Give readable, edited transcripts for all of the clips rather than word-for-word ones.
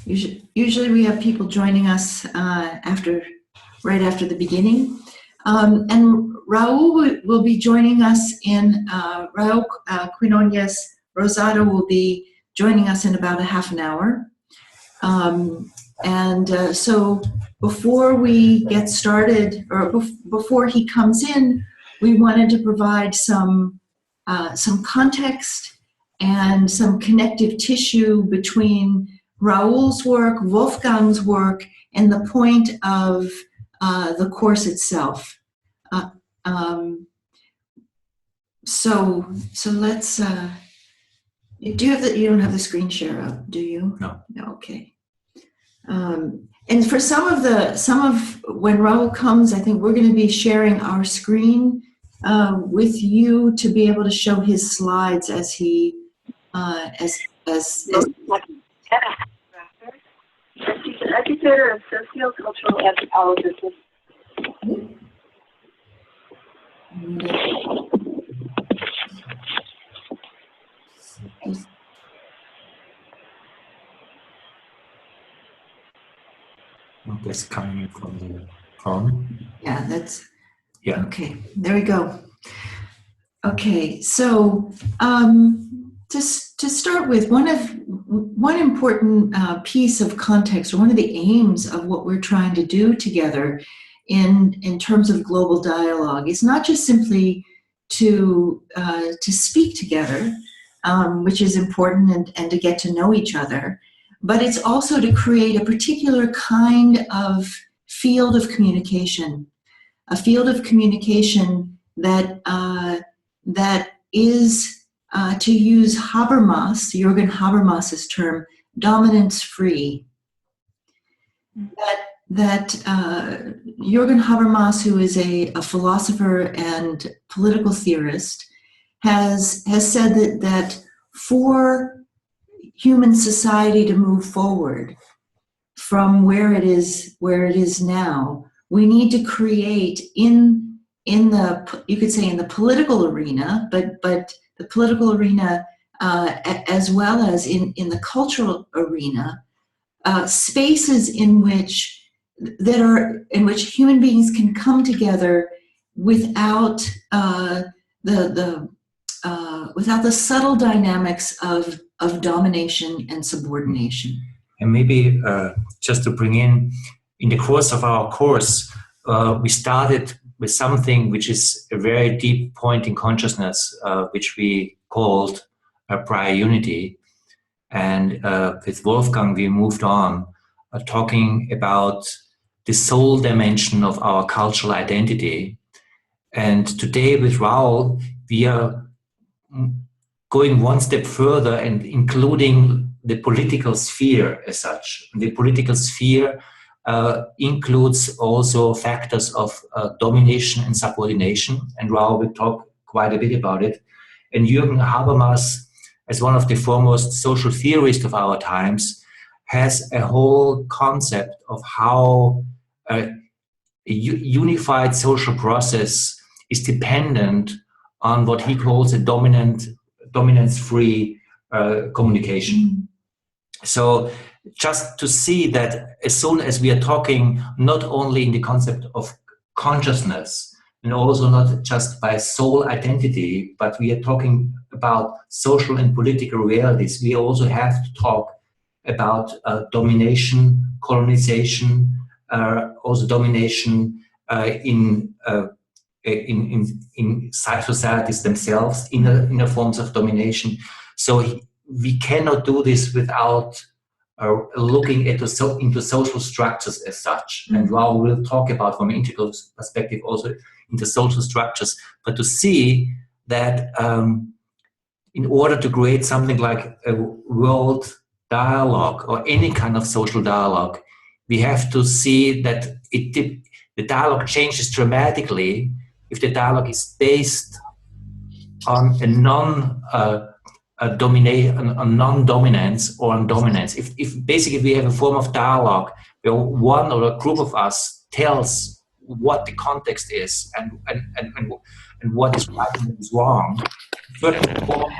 Usually we have people joining us right after the beginning. And Raul will be joining us Raul Quinones Rosado will be joining us in about a half an hour. So before we get started, or before he comes in, we wanted to provide some context and some connective tissue between Raul's work, Wolfgang's work, and the point of the course itself. So let's. You don't have the screen share up, do you? No. Okay. And for some of when Raul comes, I think we're going to be sharing our screen with you to be able to show his slides as he She's an educator and socio-cultural anthropologist. That's coming from the phone. Yeah, that's. Yeah. Okay, there we go. Okay, so to start with, one important piece of context, or one of the aims of what we're trying to do together in terms of global dialogue, is not just simply to speak together, which is important, and to get to know each other, but it's also to create a particular kind of field of communication, a field of communication that is, to use Jürgen Habermas's term, dominance-free. That Jürgen Habermas, who is a philosopher and political theorist, has said that for human society to move forward from where it is now, we need to create in the political arena, but the political arena as well as in the cultural arena, spaces in which human beings can come together without without the subtle dynamics of domination and subordination. And maybe just to bring in the course of our course, we started with something which is a very deep point in consciousness, which we called prior unity. And with Wolfgang, we moved on talking about the soul dimension of our cultural identity. And today with Raul, we are going one step further and including the political sphere as such. The political sphere includes also factors of domination and subordination, and Raul will talk quite a bit about it. And Jürgen Habermas, as one of the foremost social theorists of our times, has a whole concept of how a unified social process is dependent on what he calls a dominance-free communication. So just to see that as soon as we are talking not only in the concept of consciousness, and also not just by soul identity, but we are talking about social and political realities, we also have to talk about domination, colonization, also domination in societies themselves, inner forms of domination. So we cannot do this without looking into social structures as such. And Raul will talk about, from an integral perspective, also into social structures. But to see that in order to create something like a world dialogue or any kind of social dialogue, we have to see that the dialogue changes dramatically if the dialogue is based on a non-dominance or on dominance. If basically we have a form of dialogue where one or a group of us tells what the context is and what is right and what is wrong, a certain form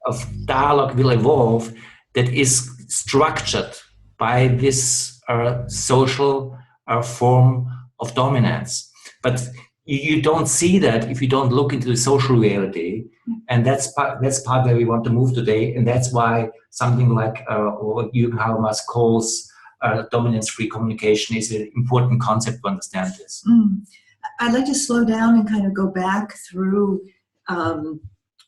of dialogue will evolve that is structured by this social form of dominance. But you don't see that if you don't look into the social reality, and that's part where we want to move today, and that's why something like what Jürgen Habermas calls dominance-free communication is an important concept to understand this. I'd like to slow down and kind of go back through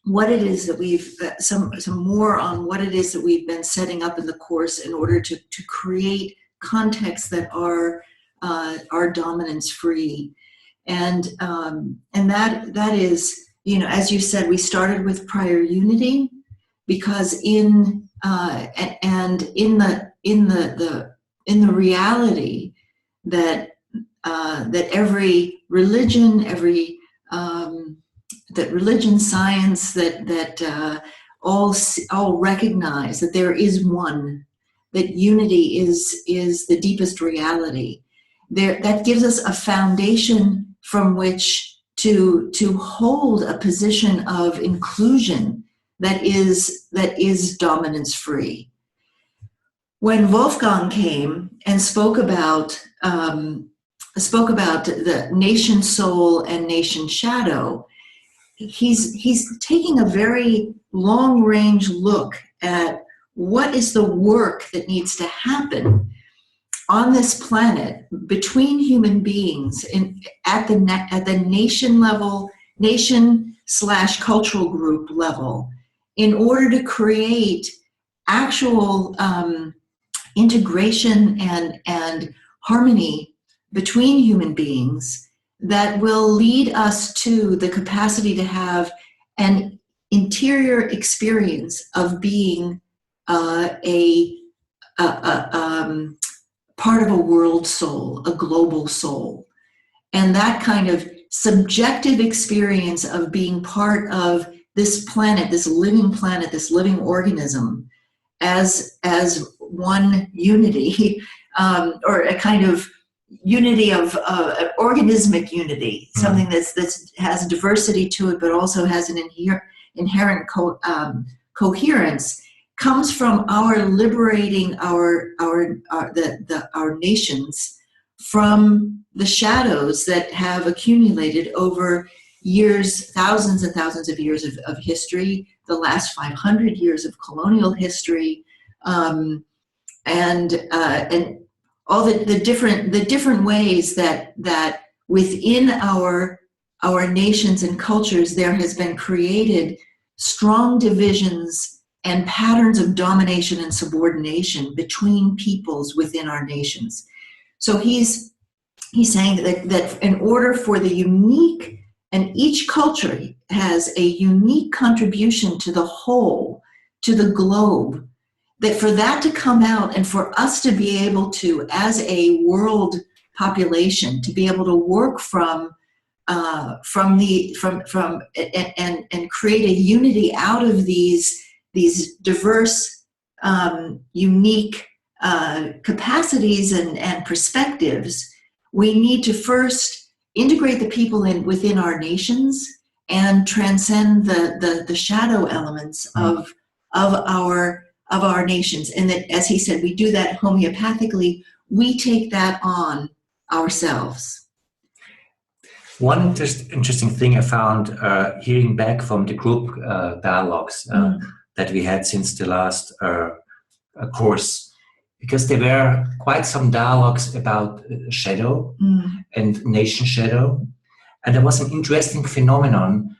what it is that we've, some more on what it is that we've been setting up in the course in order to create contexts that are dominance-free. And that is, you know, as you said, we started with prior unity, because in the reality that every religion, that religion, science, that all recognize that there is one, that unity is the deepest reality. That gives us a foundation from which to hold a position of inclusion that is dominance free. When Wolfgang came and spoke about the nation soul and nation shadow, he's taking a very long range look at what is the work that needs to happen on this planet between human beings at the nation level, nation/cultural group level, in order to create actual integration and harmony between human beings that will lead us to the capacity to have an interior experience of being part of a world soul, a global soul. And that kind of subjective experience of being part of this planet, this living organism, as one unity, or a kind of unity of organismic unity, something that has diversity to it, but also has an inherent coherence, comes from our liberating our nations from the shadows that have accumulated over years, thousands and thousands of years of history, the last 500 years of colonial history, and all the different ways that within our nations and cultures there has been created strong divisions and patterns of domination and subordination between peoples within our nations. So he's saying that in order for the unique, and each culture has a unique contribution to the whole, to the globe, that for that to come out and for us to be able to, as a world population, to be able to work and create a unity out of these diverse, unique capacities and perspectives, we need to first integrate the people within our nations and transcend the shadow elements of our nations. And that, as he said, we do that homeopathically. We take that on ourselves. One interesting thing I found hearing back from the group dialogues that we had since the last course, because there were quite some dialogues about shadow and nation shadow. And there was an interesting phenomenon,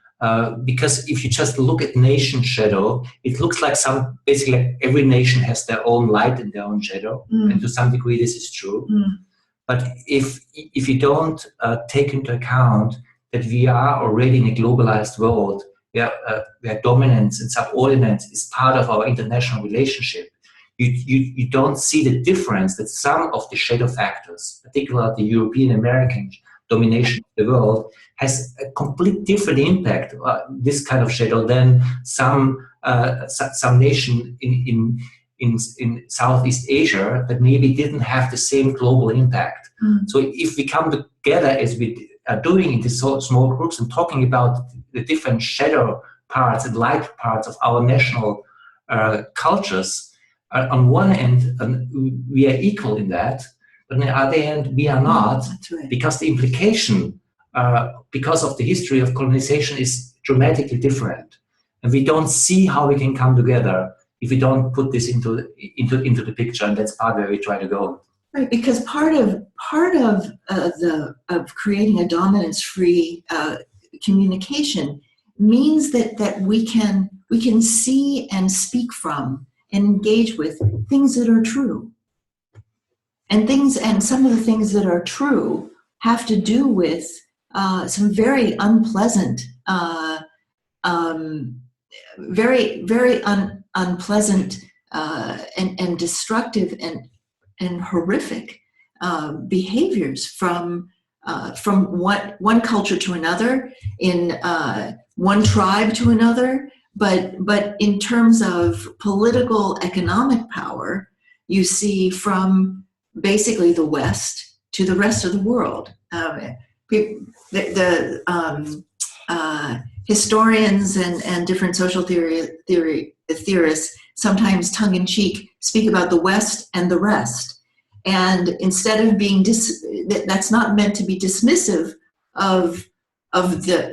because if you just look at nation shadow, it looks like basically like every nation has their own light and their own shadow. And to some degree this is true. But if you don't take into account that we are already in a globalized world where dominance and subordinance is part of our international relationship, you don't see the difference that some of the shadow factors, particularly the European American domination of the world, has a complete different impact, this kind of shadow, than some nation in Southeast Asia that maybe didn't have the same global impact. So if we come together as we are doing in these small groups and talking about the different shadow parts and light parts of our national cultures, on one end, we are equal in that, but on the other end, we are not, right. because the implication, because of the history of colonization, is dramatically different. And we don't see how we can come together if we don't put this into the picture, and that's part where we try to go. Right, because part of creating a dominance-free communication means that we can see and speak from and engage with things that are true, and some of the things that are true have to do with some very unpleasant, unpleasant and destructive and horrific behaviors from one culture to another, in one tribe to another, but in terms of political economic power, you see from basically the West to the rest of the world. Historians and different social theorists sometimes tongue-in-cheek speak about the West and the rest. And instead of being that's not meant to be dismissive of the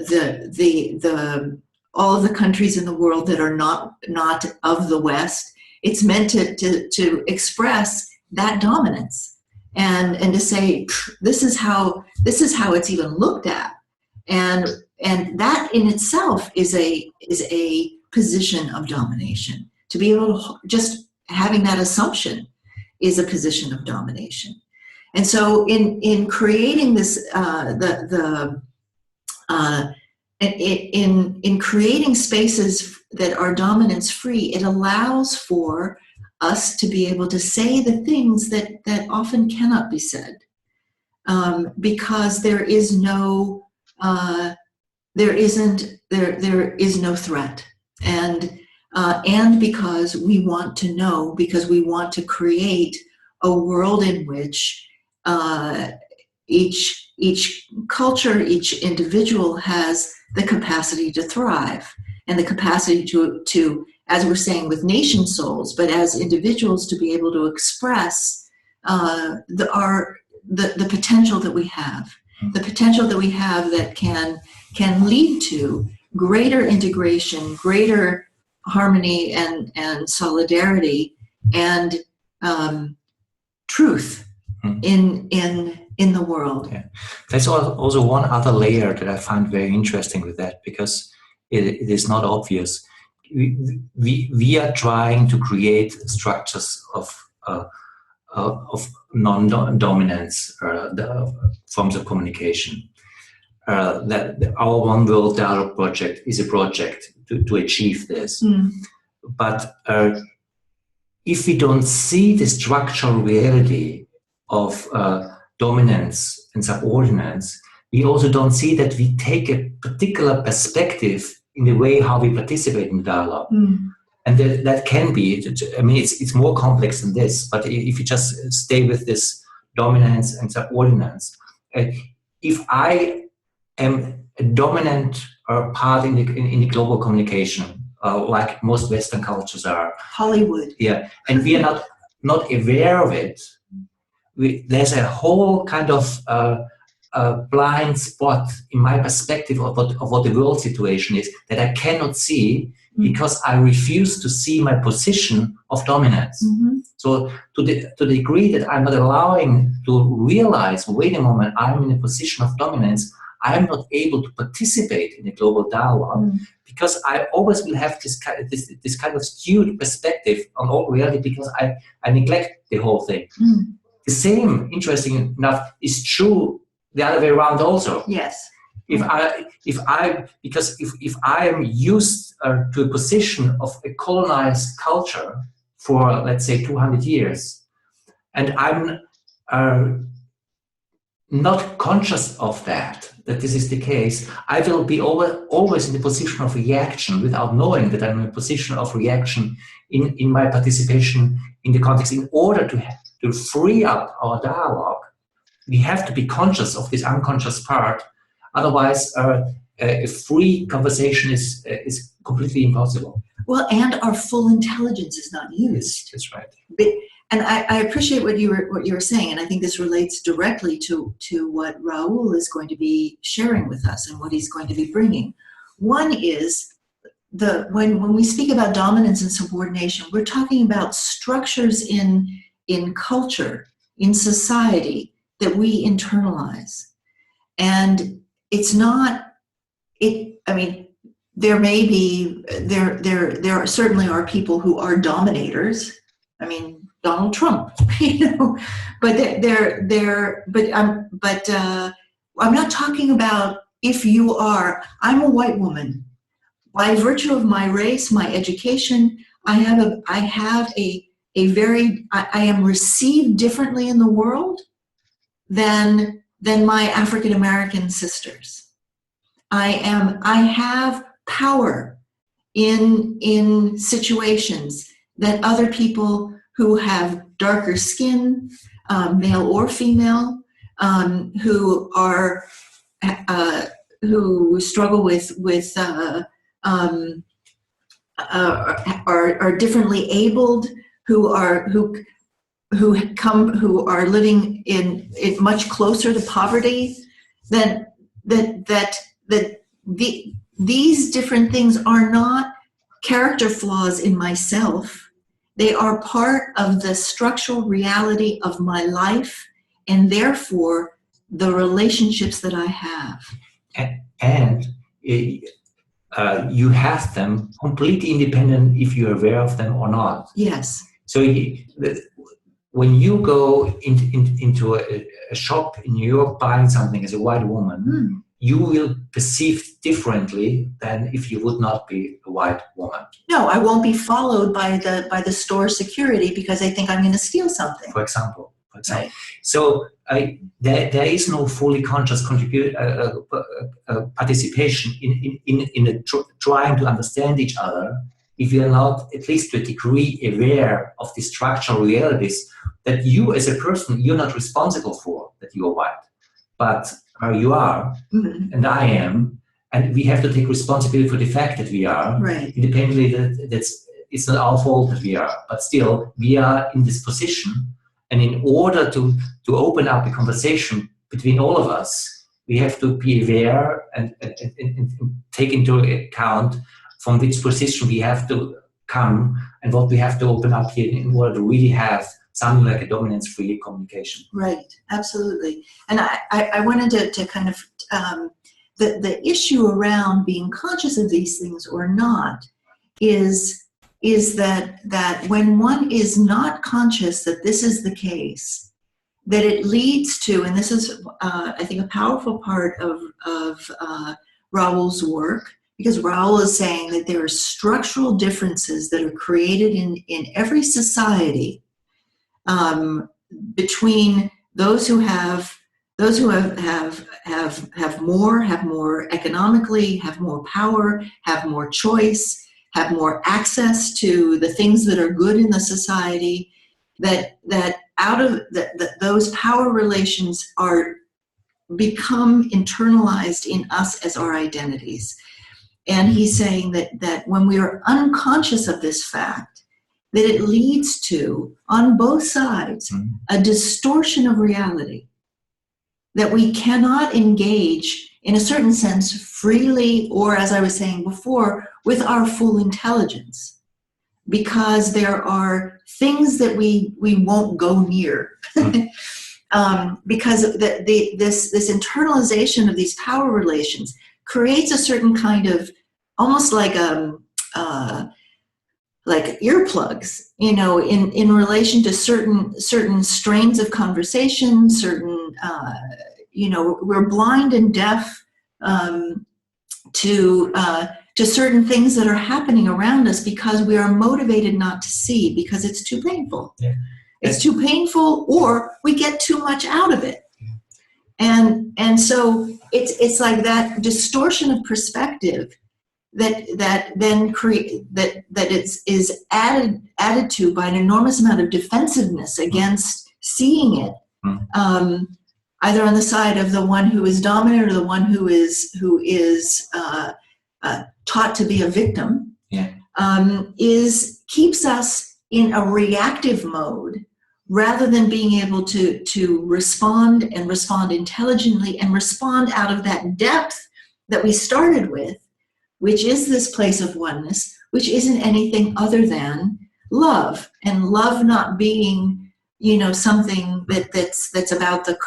all of the countries in the world that are not of the West. It's meant to express that dominance and to say this is how it's even looked at, and that in itself is a position of domination. To be able to just having that assumption is a position of domination. And so in creating this in creating spaces that are dominance free, it allows for us to be able to say the things that often cannot be said, because there is no threat, and because we want to know, because we want to create a world in which each culture, each individual has the capacity to thrive, and the capacity to, as we're saying with nation souls, but as individuals, to be able to express the potential that we have, that can lead to greater integration, greater harmony and solidarity and truth in the world. Yeah. There's also one other layer that I find very interesting with that, because it is not obvious. We are trying to create structures of non-dominance, the forms of communication. That our One World Dialogue project is a project to achieve this. But if we don't see the structural reality of dominance and subordinance, we also don't see that we take a particular perspective in the way how we participate in dialogue. And that can be, I mean, it's more complex than this, but if you just stay with this dominance and subordinance, if I am a dominant part in the global communication, like most Western cultures are. Hollywood. Yeah, and we are not aware of it. There's a whole kind of blind spot in my perspective of what the world situation is that I cannot see, because I refuse to see my position of dominance. So to the degree that I'm not allowing to realize, wait a moment, I'm in a position of dominance, I'm not able to participate in a global dialogue, because I always will have this kind of skewed perspective on all reality, because I neglect the whole thing. The same, interesting enough, is true the other way around also. Yes. If I am used to a position of a colonized culture for, let's say, 200 years, and I'm not conscious of that this is the case, I will be always in the position of reaction without knowing that I'm in a position of reaction in my participation in the context. In order to free up our dialogue, we have to be conscious of this unconscious part. Otherwise, a free conversation is completely impossible. Well, and our full intelligence is not used. That's right. And I appreciate what you were saying, and I think this relates directly to what Raul is going to be sharing with us and what he's going to be bringing. One is when we speak about dominance and subordination, we're talking about structures in culture, in society, that we internalize. And it's not, I mean, there certainly are people who are dominators. I mean, Donald Trump, but I'm not talking about if you are. I'm a white woman. By virtue of my race, my education, I am received differently in the world than my African American sisters. I have power in situations that other people who have darker skin, male or female, who struggle with are differently abled, who are living in much closer to poverty, these different things are not character flaws in myself. They are part of the structural reality of my life, and therefore the relationships that I have. And you have them completely independent if you're aware of them or not. Yes. So when you go into a shop in New York buying something as a white woman, you will perceive differently than if you would not be a white woman. No, I won't be followed by the store security because they think I'm going to steal something. For example. Right. So there is no fully conscious participation in trying to understand each other if you are not, at least to a degree, aware of the structural realities that you as a person, you're not responsible for, that you are white. But you are, and I am, and we have to take responsibility for the fact that we are, right. Independently it's not our fault that we are, but still we are in this position. And in order to open up a conversation between all of us, we have to be aware and take into account from which position we have to come and what we have to open up here in order to really have something like a dominance-free communication. Right, absolutely. And I wanted to kind of, the issue around being conscious of these things or not is that when one is not conscious that this is the case, that it leads to, and this is, I think, a powerful part of Raul's work, because Raul is saying that there are structural differences that are created in every society between those who have more economically, have more power, have more choice, have more access to the things that are good in the society, that out of those power relations become internalized in us as our identities. And he's saying that when we are unconscious of this fact, that it leads to, on both sides, a distortion of reality, that we cannot engage, in a certain sense, freely, or as I was saying before, with our full intelligence, because there are things that we won't go near. Because this internalization of these power relations creates a certain kind of, almost like earplugs, in relation to certain strains of conversation, certain, we're blind and deaf to certain things that are happening around us because we are motivated not to see, because it's too painful. Yeah. It's too painful, or we get too much out of it. And so it's like that distortion of perspective that then is added to by an enormous amount of defensiveness against seeing it, either on the side of the one who is dominant or the one who is taught to be a victim, Yeah. Keeps us in a reactive mode rather than being able to respond and respond intelligently and respond out of that depth that we started with, which is this place of oneness, which isn't anything other than love, and love not being, something that's about the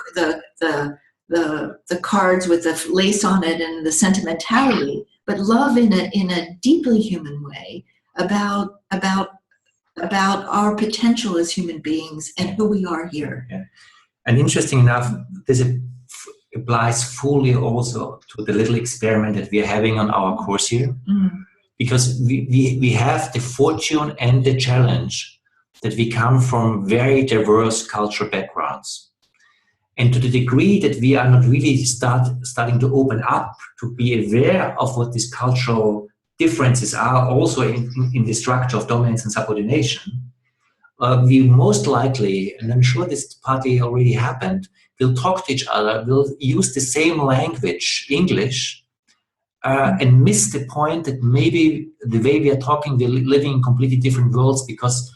cards with the lace on it and the sentimentality, but love in a deeply human way about our potential as human beings and who we are here. Yeah. And interesting enough, this applies fully also to the little experiment that we are having on our course here, because we have the fortune and the challenge that we come from very diverse cultural backgrounds. And to the degree that we are not really starting to open up to be aware of what these cultural differences are also in the structure of dominance and subordination, we most likely, and I'm sure this partly already happened, will talk to each other, will use the same language, English, and miss the point that maybe the way we are talking, we're living in completely different worlds, because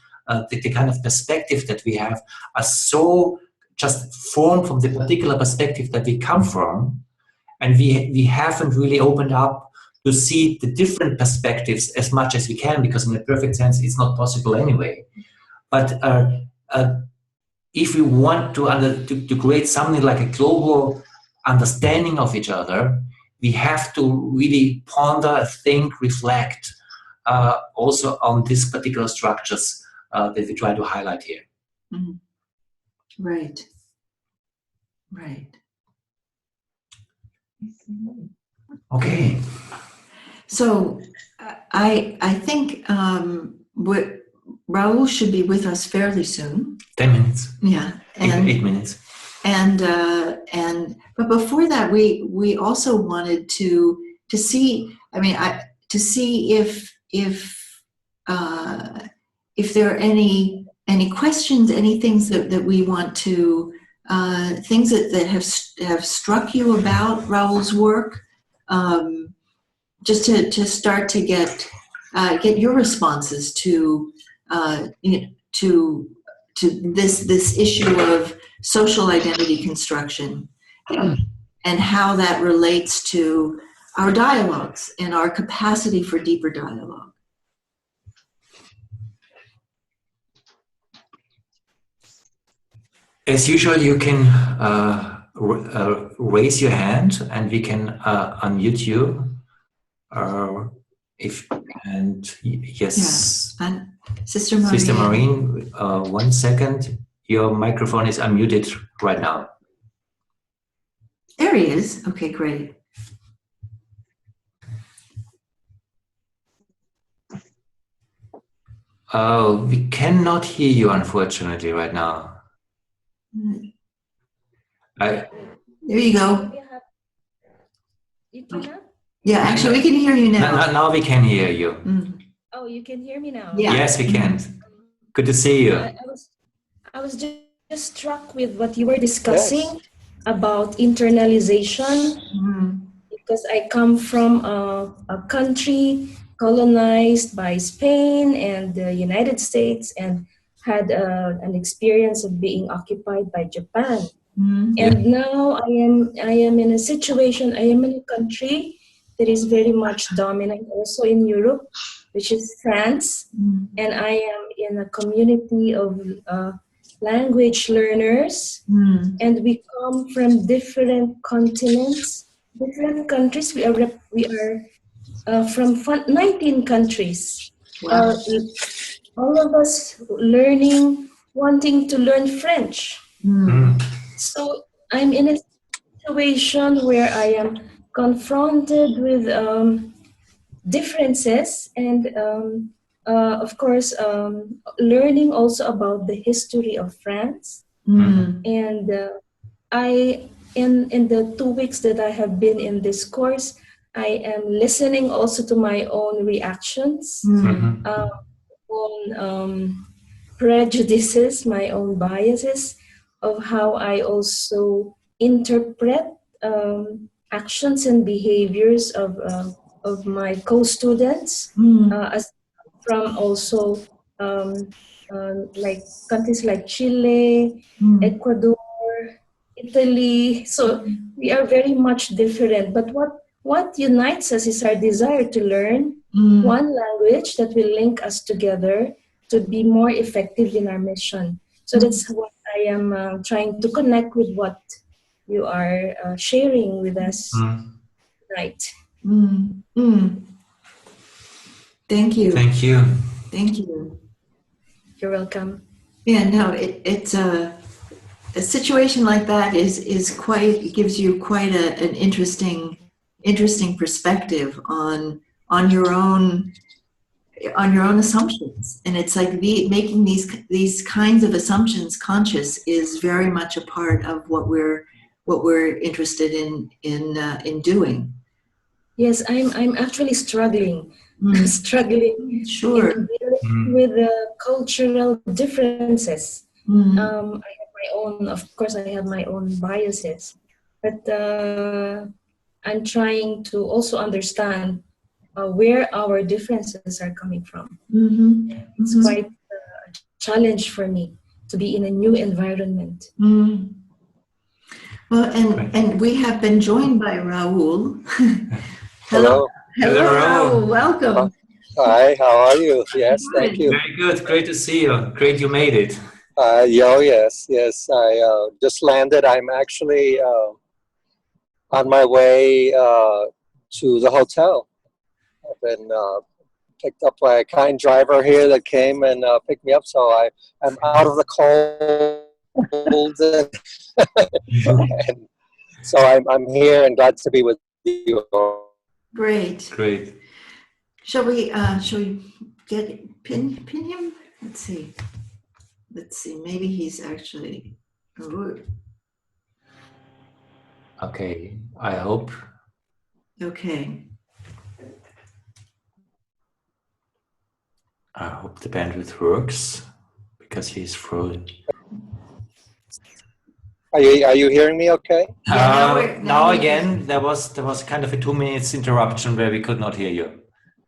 the kind of perspective that we have are so just formed from the particular perspective that we come from, and we haven't really opened up to see the different perspectives as much as we can, because in a perfect sense it's not possible anyway. But if we want to create something like a global understanding of each other, we have to really ponder, think, reflect also on these particular structures that we try to highlight here. Mm-hmm. Right. Okay. So I think Raul should be with us fairly soon. 10 minutes. Yeah. And 8 minutes. But before that, we also wanted to see. To see if there are any questions, any things that we want to things that have struck you about Raul's work, just to start to get your responses to this issue of social identity construction and how that relates to our dialogues and our capacity for deeper dialogue. As usual, you can raise your hand and we can unmute you. Yes. Yeah. And Sister Maureen. Sister Maureen, 1 second. Your microphone is unmuted right now. There he is. Okay, great. We cannot hear you, unfortunately, right now. There you go. You cannot? Yeah, actually, we can hear you now. Now we can hear you. Mm. Oh, you can hear me now? Yeah. Yes, we can. Good to see you. I was just struck with what you were discussing about internalization, because I come from a country colonized by Spain and the United States, and had an experience of being occupied by Japan. And now I am in a situation, I am in a country that is very much dominant also in Europe, which is France. And I am in a community of language learners, and we come from different continents, different countries. We are from 19 countries. Wow. All of us wanting to learn French. So I'm in a situation where I am confronted with differences, and of course learning also about the history of France. And I in the 2 weeks that I have been in this course, I am listening also to my own reactions, own prejudices, my own biases of how I also interpret actions and behaviors of of my co-students, as from also like countries like Chile, Ecuador, Italy. So we are very much different. But what unites us is our desire to learn one language that will link us together to be more effective in our mission. So that's what I am trying to connect with what you are sharing with us tonight. Thank you. Thank you. Thank you. You're welcome. Yeah, no, it's a situation like that is quite, it gives you quite an interesting perspective on your own assumptions, and it's like making these kinds of assumptions conscious is very much a part of what we're interested in doing. Yes, I'm actually struggling Sure. in dealing with the cultural differences. I have my own, of course, I have my own biases, but I'm trying to also understand where our differences are coming from. It's quite a challenge for me to be in a new environment. Well, and we have been joined by Raul. Hello. Hello, Raul. Welcome. Hi, how are you? Yes, thank you. Very good. Great to see you. Great you made it. Yes. I just landed. I'm actually on my way to the hotel. I've been picked up by a kind driver here that came and picked me up. So I'm out of the cold. And so I'm here and glad to be with you. Great. Great. Shall we get pin him? Let's see. Maybe he's actually. Okay. I hope. Okay. I hope the bandwidth works because he's frozen. Are you hearing me okay? Now again, there was kind of a 2 minutes interruption where we could not hear you.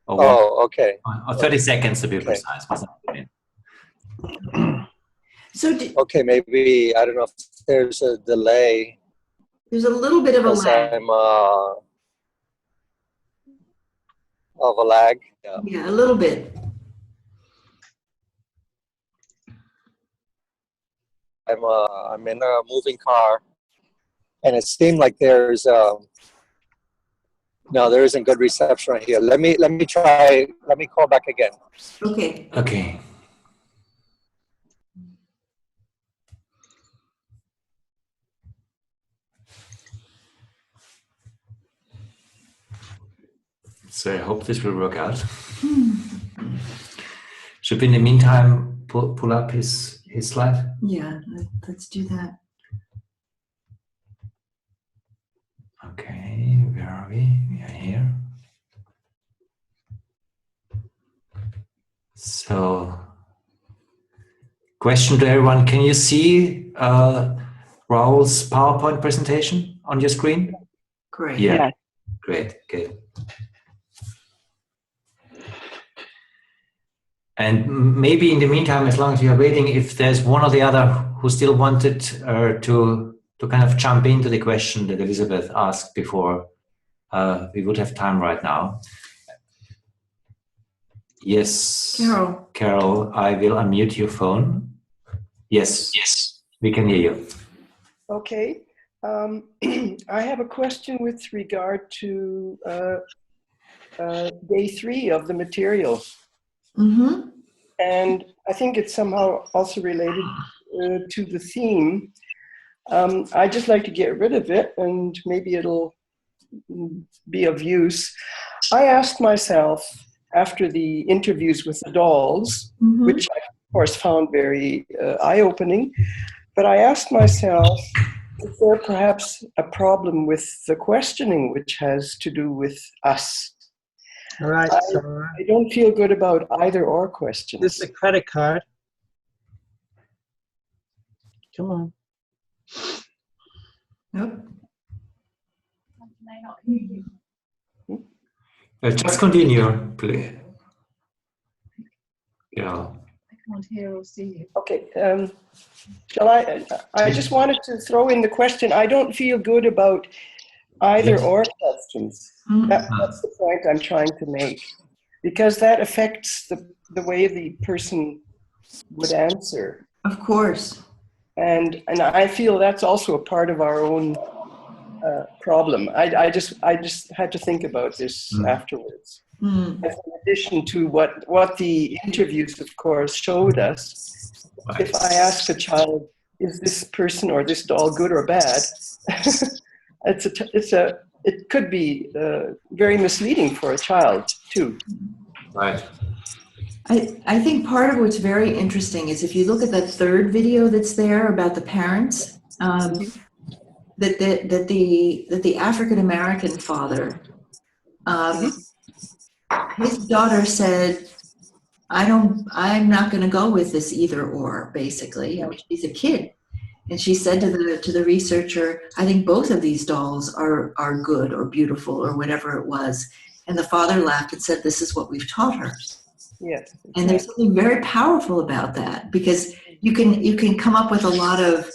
Okay. Or 30 seconds to be precise. Wasn't it? Okay, maybe, I don't know if there's a delay. There's a little bit of a lag. I'm of a lag. Yeah, a little bit. I'm in a moving car, and it seemed like there isn't good reception right here. Let me try. Let me call back again. Okay. Okay. So I hope this will work out. Should we in the meantime pull up his slide? Yeah, let's do that. Okay, where are we? We are here. So, question to everyone, can you see Raul's PowerPoint presentation on your screen? Great. Yeah. Great, good. And maybe in the meantime, as long as you are waiting, if there's one or the other who still wanted to kind of jump into the question that Elizabeth asked before, we would have time right now. Yes. Carol, I will unmute your phone. Yes, we can hear you. Okay. I have a question with regard to day 3 of the material. And I think it's somehow also related to the theme. I'd just like to get rid of it, and maybe it'll be of use. I asked myself, after the interviews with the dolls, which I, of course, found very eye-opening, but I asked myself, is there perhaps a problem with the questioning which has to do with us? All right, I don't feel good about either or questions. This is a credit card. Come on. Nope. Just continue, please. Yeah. Can't hear or see you. Okay. Shall I just wanted to throw in the question. I don't feel good about either Yes. or questions. That's the point I'm trying to make, because that affects the way the person would answer. Of course. And I feel that's also a part of our own problem. I just had to think about this afterwards. Mm. In addition to what the interviews, of course, showed us, if I ask a child, is this person or this doll good or bad, it could be very misleading for a child too. Right. I think part of what's very interesting is if you look at that third video that's there about the parents, that the African American father, his daughter said, I'm not going to go with this either or, basically. I mean, she's a kid. And she said to the researcher, I think both of these dolls are good or beautiful or whatever it was. And the father laughed and said, this is what we've taught her. Yes. And there's something very powerful about that, because you can come up with a lot of,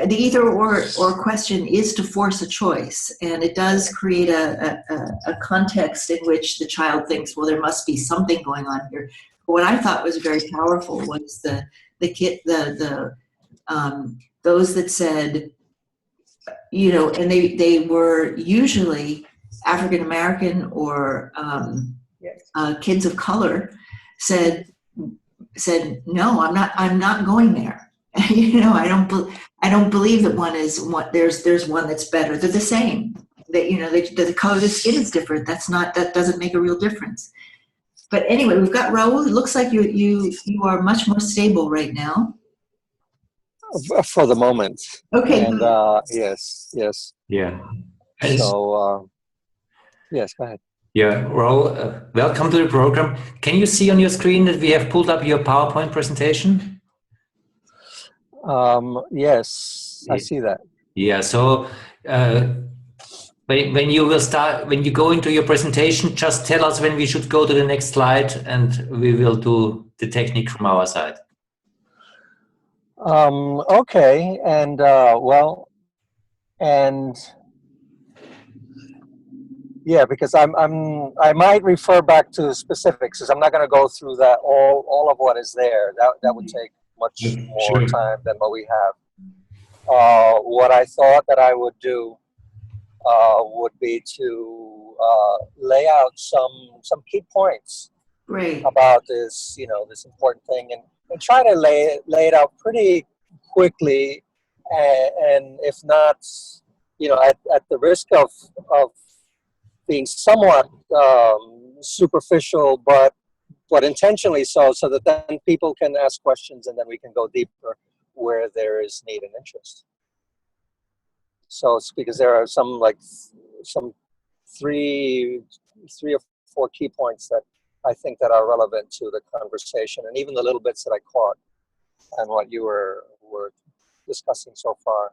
the either or question is to force a choice. And it does create a context in which the child thinks, well, there must be something going on here. But what I thought was very powerful was those that said, and they were usually African American or kids of color, said no, I'm not going there. I don't believe that one is one. There's one that's better. They're the same. That the color of the skin is different. That doesn't make a real difference. But anyway, we've got Raul. It looks like you are much more stable right now. For the moment. Okay. And yes. Yeah. So yes, go ahead. Yeah, Raul, welcome to the program. Can you see on your screen that we have pulled up your PowerPoint presentation? Yes, I see that. Yeah, so when you go into your presentation, just tell us when we should go to the next slide, and we will do the technique from our side. Okay, and yeah, because I might refer back to specifics, because I'm not going to go through that all of what is there. That would take much more time than what we have. What I thought that I would do would be to lay out some key points about this, this important thing, and try to lay it out pretty quickly, and if not, at the risk of being somewhat superficial, but intentionally so that then people can ask questions, and then we can go deeper where there is need and interest. So it's because there are some three or four key points that I think that are relevant to the conversation, and even the little bits that I caught and what you were discussing so far.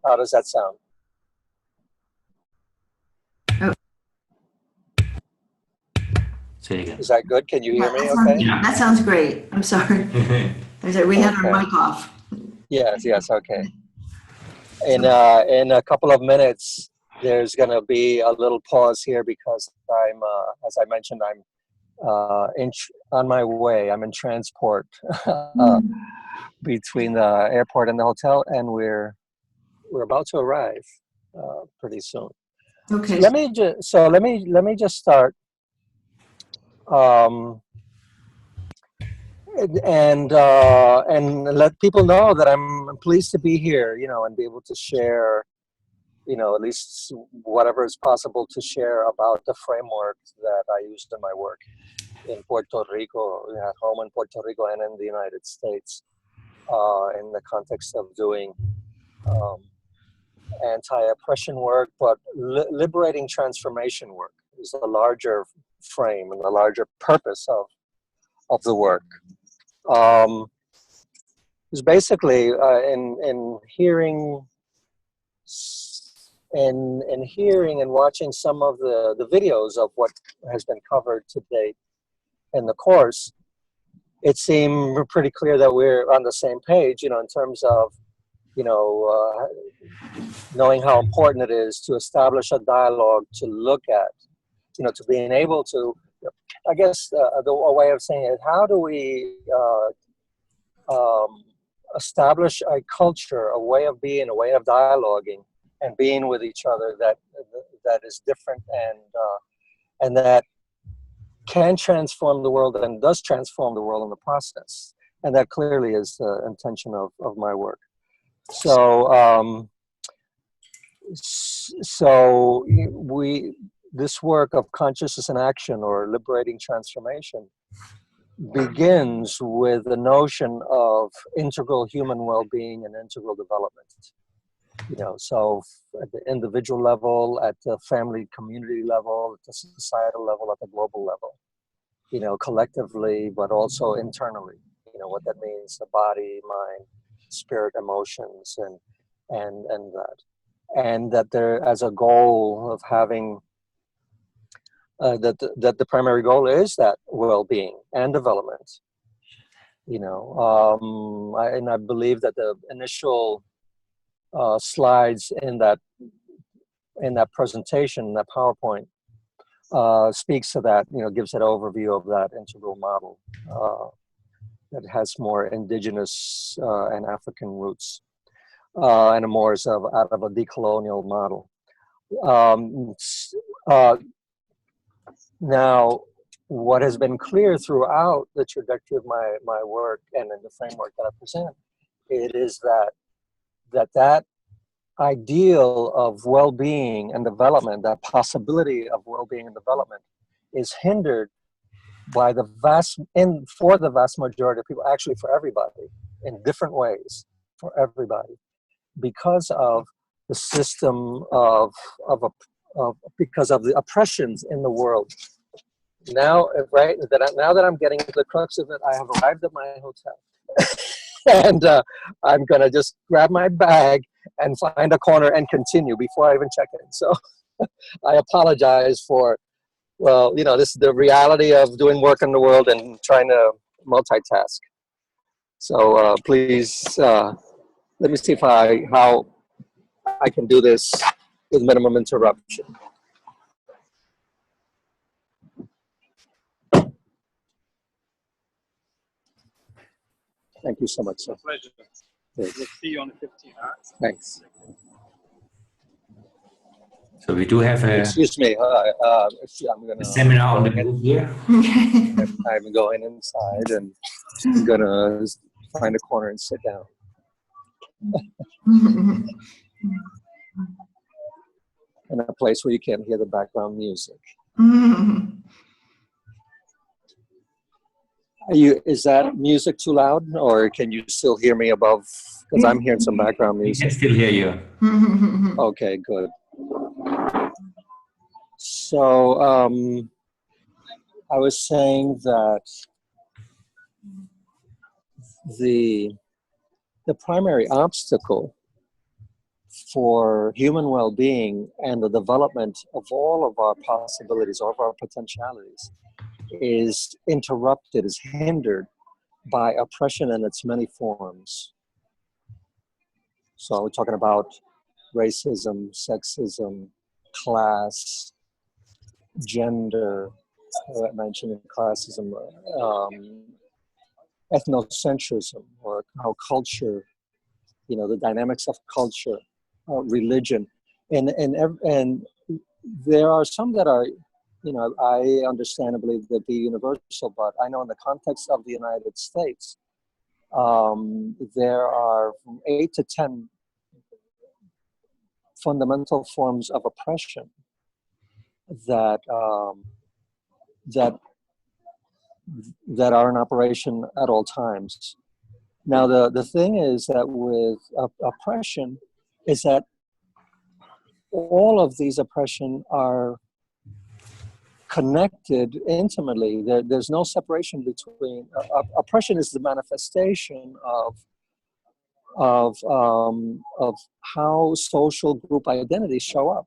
How does that sound? Say it again. Is that good? Can you hear me okay? That sounds great. I'm sorry. We had our mic off. Yes, okay. In a couple of minutes, there's going to be a little pause here because I'm, as I mentioned, I'm on my way. I'm in transport between the airport and the hotel, and we're about to arrive pretty soon. Okay. So let me just start. And let people know that I'm pleased to be here, and be able to share, at least whatever is possible to share about the framework that I used in my work in Puerto Rico, at home in Puerto Rico and in the United States, in the context of doing anti-oppression work, but liberating transformation work is the larger frame and the larger purpose of the work. Is basically in hearing and hearing and watching some of the videos of what has been covered to date in the course, it seemed pretty clear that we're on the same page, in terms of, knowing how important it is to establish a dialogue, to look at, to being able to, I guess a way of saying it, how do we establish a culture, a way of being, a way of dialoguing and being with each other that is different and that can transform the world and does transform the world in the process. And that clearly is the intention of my work. So, this work of consciousness in action or liberating transformation begins with the notion of integral human well-being and integral development. So at the individual level, at the family community level, at the societal level, at the global level, collectively, but also internally, what that means, the body, mind, spirit, emotions, and that. And that there, as a goal of having, that the primary goal is that well-being and development. And I believe that the initial slides in that presentation, that PowerPoint, speaks to that, gives an overview of that integral model that has more indigenous and African roots, and more out of a decolonial model. Now, what has been clear throughout the trajectory of my work and in the framework that I present, it is that ideal of well-being and development, that possibility of well-being and development, is hindered by for the vast majority of people, actually for everybody, in different ways, for everybody, because of the system because of the oppressions in the world. Now, now that I'm getting to the crux of it, I have arrived at my hotel. And I'm going to just grab my bag and find a corner and continue before I even check in. So I apologize for, this is the reality of doing work in the world and trying to multitask. So please, let me see how I can do this with minimum interruption. Thank you so much, sir. Pleasure. Yes. We'll see you on the 15th. Thanks. So we do have a Excuse me. I'm gonna seminar on the group here. I'm going inside and I'm gonna find a corner and sit down. In a place where you can't hear the background music. Is that music too loud, or can you still hear me above? Because I'm hearing some background We music. can still hear you. Okay, good. So I was saying that the primary obstacle for human well-being and the development of all of our possibilities, all of our potentialities, is interrupted, is hindered by oppression in its many forms. So we're talking about racism, sexism, class, gender, mentioning classism, ethnocentrism, or how culture, the dynamics of culture, religion, and there are some that are, I understand and believe that be universal, but I know in the context of the United States, there are 8 to 10 fundamental forms of oppression that are in operation at all times. Now, the thing is that with oppression is that all of these oppression are connected intimately. There's no separation between oppression is the manifestation of of how social group identities show up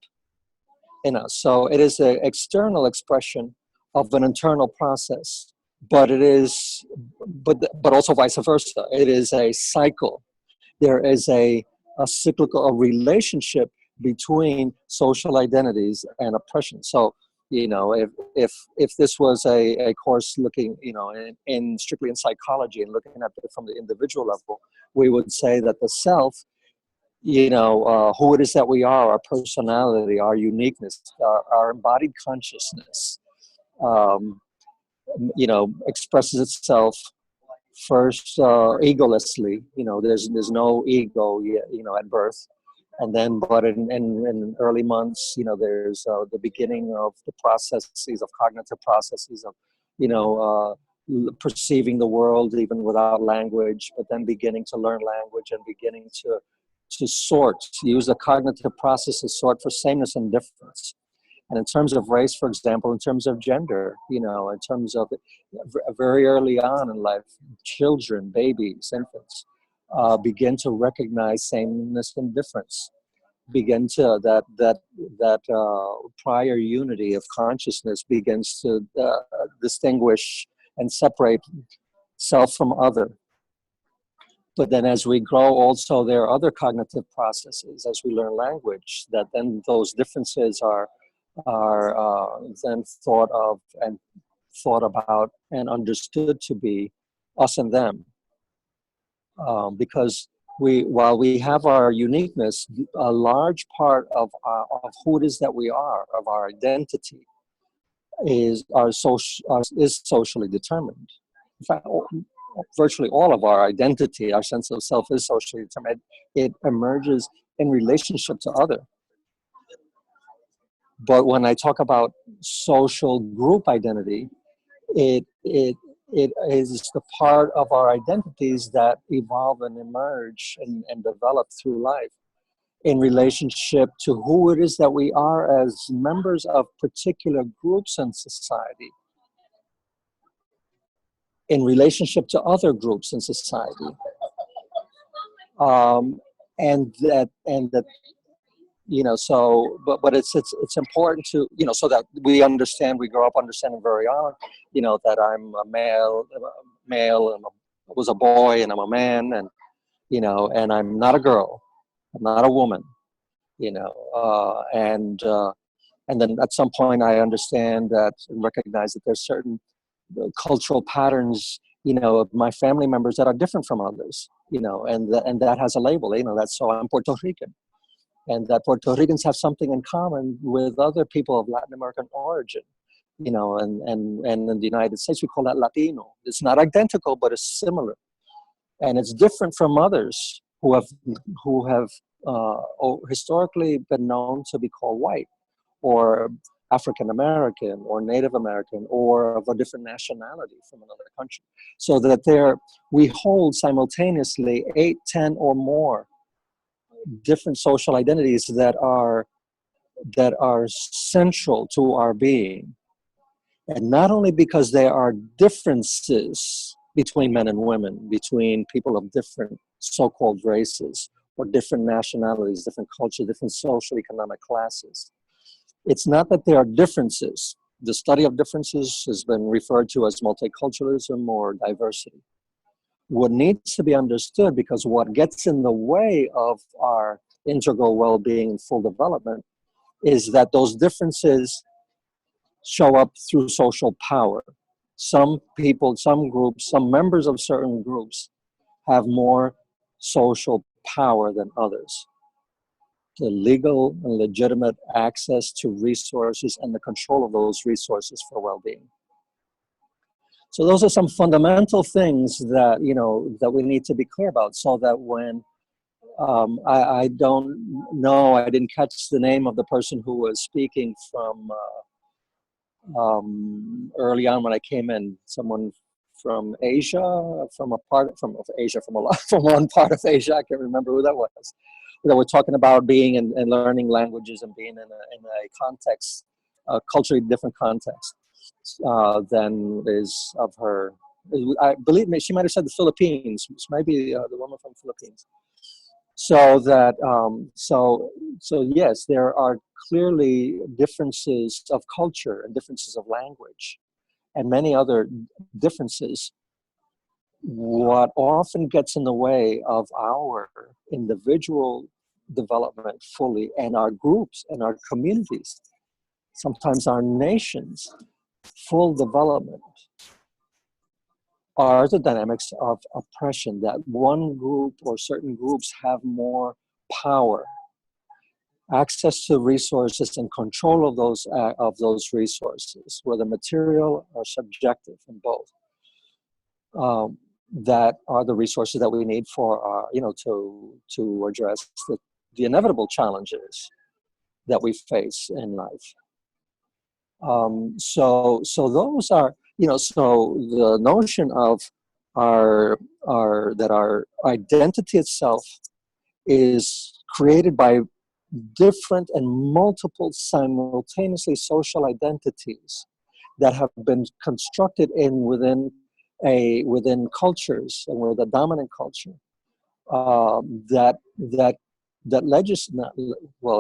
in us. So it is an external expression of an internal process, but it is, but also vice versa. It is a cycle. There is a cyclical relationship between social identities and oppression. So, you know, if this was a course looking, you know, in strictly in psychology and looking at it from the individual level, we would say that the self, you know, who it is that we are, our personality, our uniqueness, our embodied consciousness, um, you know, expresses itself first egolessly. You know, there's no ego yet, you know, at birth. And then, but in early months, you know, there's the beginning of the processes of cognitive processes of, you know, perceiving the world even without language, but then beginning to learn language and beginning to sort, to use the cognitive process to sort for sameness and difference. And in terms of race, for example, in terms of gender, you know, in terms of very early on in life, children, babies, infants, begin to recognize sameness and difference. Begin to that prior unity of consciousness begins to distinguish and separate self from other. But then as we grow, also there are other cognitive processes as we learn language, that then those differences are then thought of and thought about and understood to be us and them. Because while we have our uniqueness, a large part of who it is that we are, of our identity, is socially determined. In fact, virtually all of our identity, our sense of self, is socially determined. It emerges in relationship to other. But when I talk about social group identity, it is the part of our identities that evolve and emerge and develop through life in relationship to who it is that we are as members of particular groups in society, in relationship to other groups in society. And that you know, so but it's important to, you know, so that we understand, we grow up understanding very early, you know, that I'm a male and I was a boy and I'm a man, and you know, and I'm not a girl, I'm not a woman, you know, and then at some point I understand that and recognize that there's certain cultural patterns, you know, of my family members that are different from others, you know, and that has a label, you know, that's, so I'm Puerto Rican. And that Puerto Ricans have something in common with other people of Latin American origin, you know, and in the United States we call that Latino. It's not identical, but it's similar, and it's different from others who have historically been known to be called white, or African American, or Native American, or of a different nationality from another country. So that we hold simultaneously 8, 10, or more different social identities that are central to our being. And not only because there are differences between men and women, between people of different so-called races, or different nationalities, different cultures, different social economic classes. It's not that there are differences. The study of differences has been referred to as multiculturalism or diversity. What needs to be understood, because what gets in the way of our integral well-being and full development, is that those differences show up through social power. Some people, some groups, some members of certain groups have more social power than others. The legal and legitimate access to resources and the control of those resources for well-being. So those are some fundamental things that, you know, that we need to be clear about, so that when I don't know, I didn't catch the name of the person who was speaking from early on when I came in. Someone from Asia, from one part of Asia. I can't remember who that was. That we're talking about being and learning languages and being in a context, a culturally different context than is of her. I believe she might have said the Philippines. She might be the woman from the Philippines. So that so yes, there are clearly differences of culture and differences of language and many other differences. What often gets in the way of our individual development fully, and our groups and our communities, sometimes our nations, full development, are the dynamics of oppression, that one group or certain groups have more power, access to resources, and control of those resources, whether material or subjective, and both. That are the resources that we need for our, to address the inevitable challenges that we face in life. So those are, so the notion of that our identity itself is created by different and multiple simultaneously social identities that have been constructed within cultures, and with a dominant culture that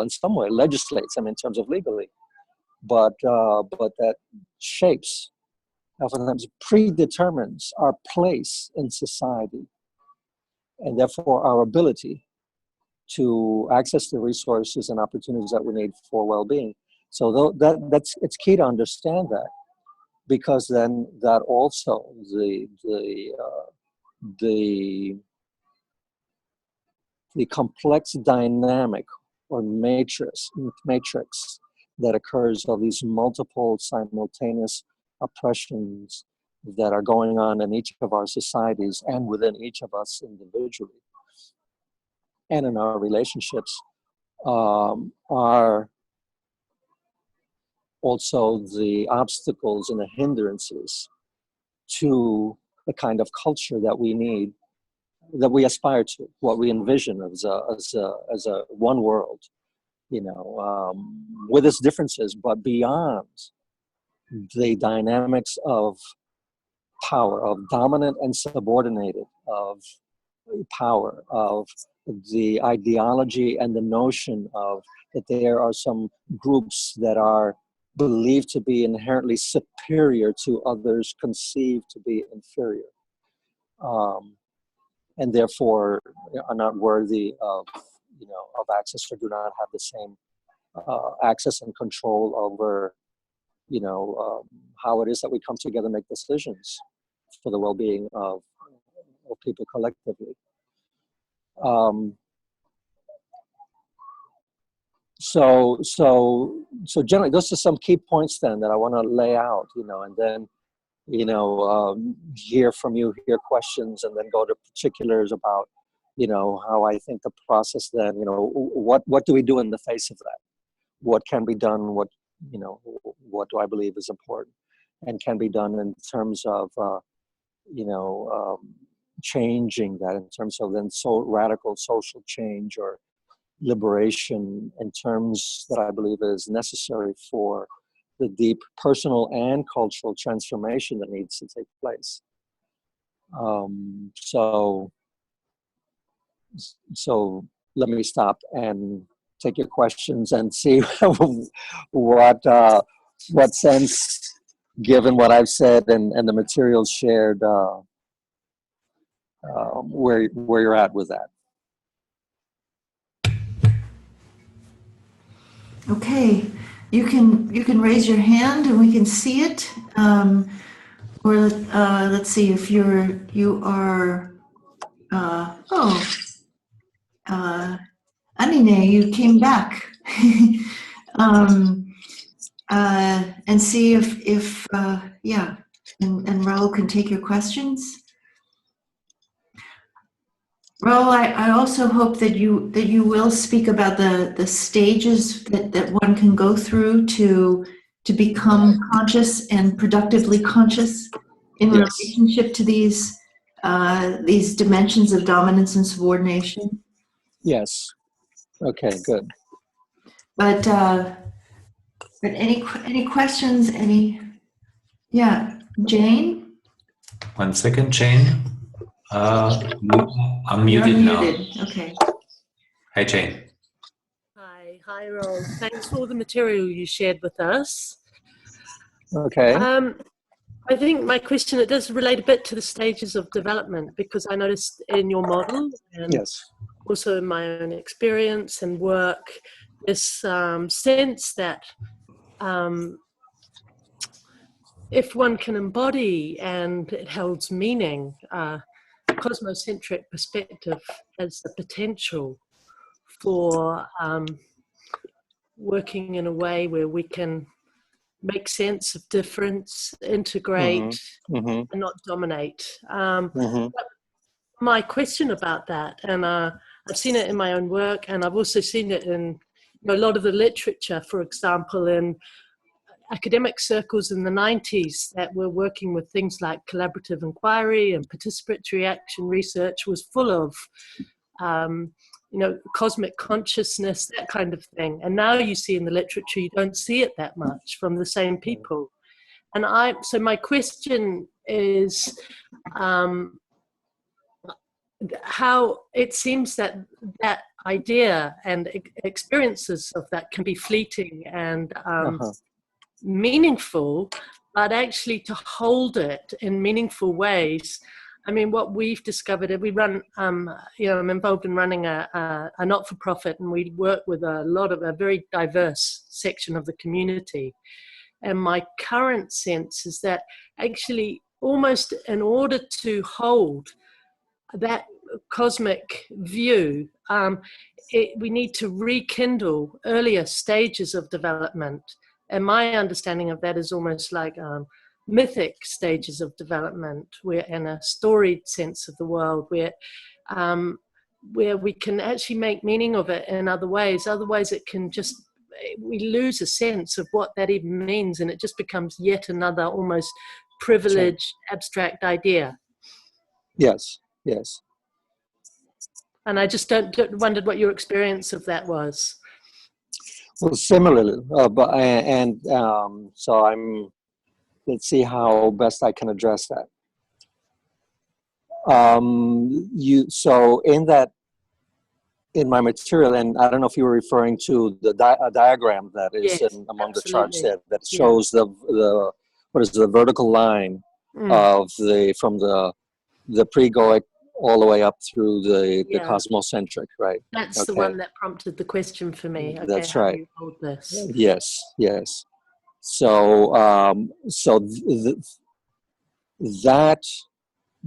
in some way legislates, in terms of legally, but that shapes, oftentimes predetermines our place in society, and therefore our ability to access the resources and opportunities that we need for well-being. So it's key to understand that, because then that also the complex dynamic or matrix that occurs of these multiple simultaneous oppressions that are going on in each of our societies and within each of us individually and in our relationships are also the obstacles and the hindrances to the kind of culture that we need, that we aspire to, what we envision as a one world, with its differences, but beyond the dynamics of power, of dominant and subordinated, of power, of the ideology and the notion of that there are some groups that are believed to be inherently superior to others conceived to be inferior, and therefore are not worthy of access, or do not have the same access and control over how it is that we come together and make decisions for the well-being of people collectively. So generally, those are some key points then that I want to lay out, and then hear from you, hear questions, and then go to particulars about how I think the process then, what do we do in the face of that? What can be done? What do I believe is important and can be done in terms of changing that, in terms of then so radical social change or liberation, in terms that I believe is necessary for the deep personal and cultural transformation that needs to take place. So let me stop and take your questions and see what sense, given what I've said and the materials shared, where you're at with that. Okay, you can raise your hand and we can see it. Or let's see if you are. Anine, you came back. And see if yeah, and Raul can take your questions. Raul, I also hope that you will speak about the stages that one can go through to become conscious and productively conscious in relationship to these dimensions of dominance and subordination. Yes. Okay. Good. But any questions? Yeah, Jane. 1 second, Jane. I'm muted now. Okay. Hi, Jane. Hi, Raul. Thanks for all the material you shared with us. Okay. I think my question, it does relate a bit to the stages of development, because I noticed in your model and Yes. also in my own experience and work, this sense that if one can embody and it holds meaning, cosmocentric perspective has the potential for working in a way where we can make sense of difference, integrate, and not dominate. My question about that, and I've seen it in my own work, and I've also seen it in a lot of the literature, for example, in academic circles in the 90s that were working with things like collaborative inquiry and participatory action research, was full of cosmic consciousness, that kind of thing. And now you see in the literature, you don't see it that much from the same people. And so my question is, how it seems that idea and experiences of that can be fleeting and meaningful, but actually to hold it in meaningful ways. I mean, what we've discovered, we run, I'm involved in running a not-for-profit, and we work with a very diverse section of the community. And my current sense is that actually almost in order to hold that cosmic view, we need to rekindle earlier stages of development. And my understanding of that is almost like mythic stages of development, where in a storied sense of the world, where we can actually make meaning of it in other ways. Otherwise, it can just, we lose a sense of what that even means, and it just becomes yet another almost privileged, abstract idea. Yes, yes. And I just wondered what your experience of that was. Well, similarly, so let's see how best I can address that. So in my material, and I don't know if you were referring to the diagram that is among the charts there, that shows the vertical line of from the pre-goic all the way up through the cosmocentric, right? That's the one that prompted the question for me. Okay, that's how right. do you hold this? Yes, yes. So, that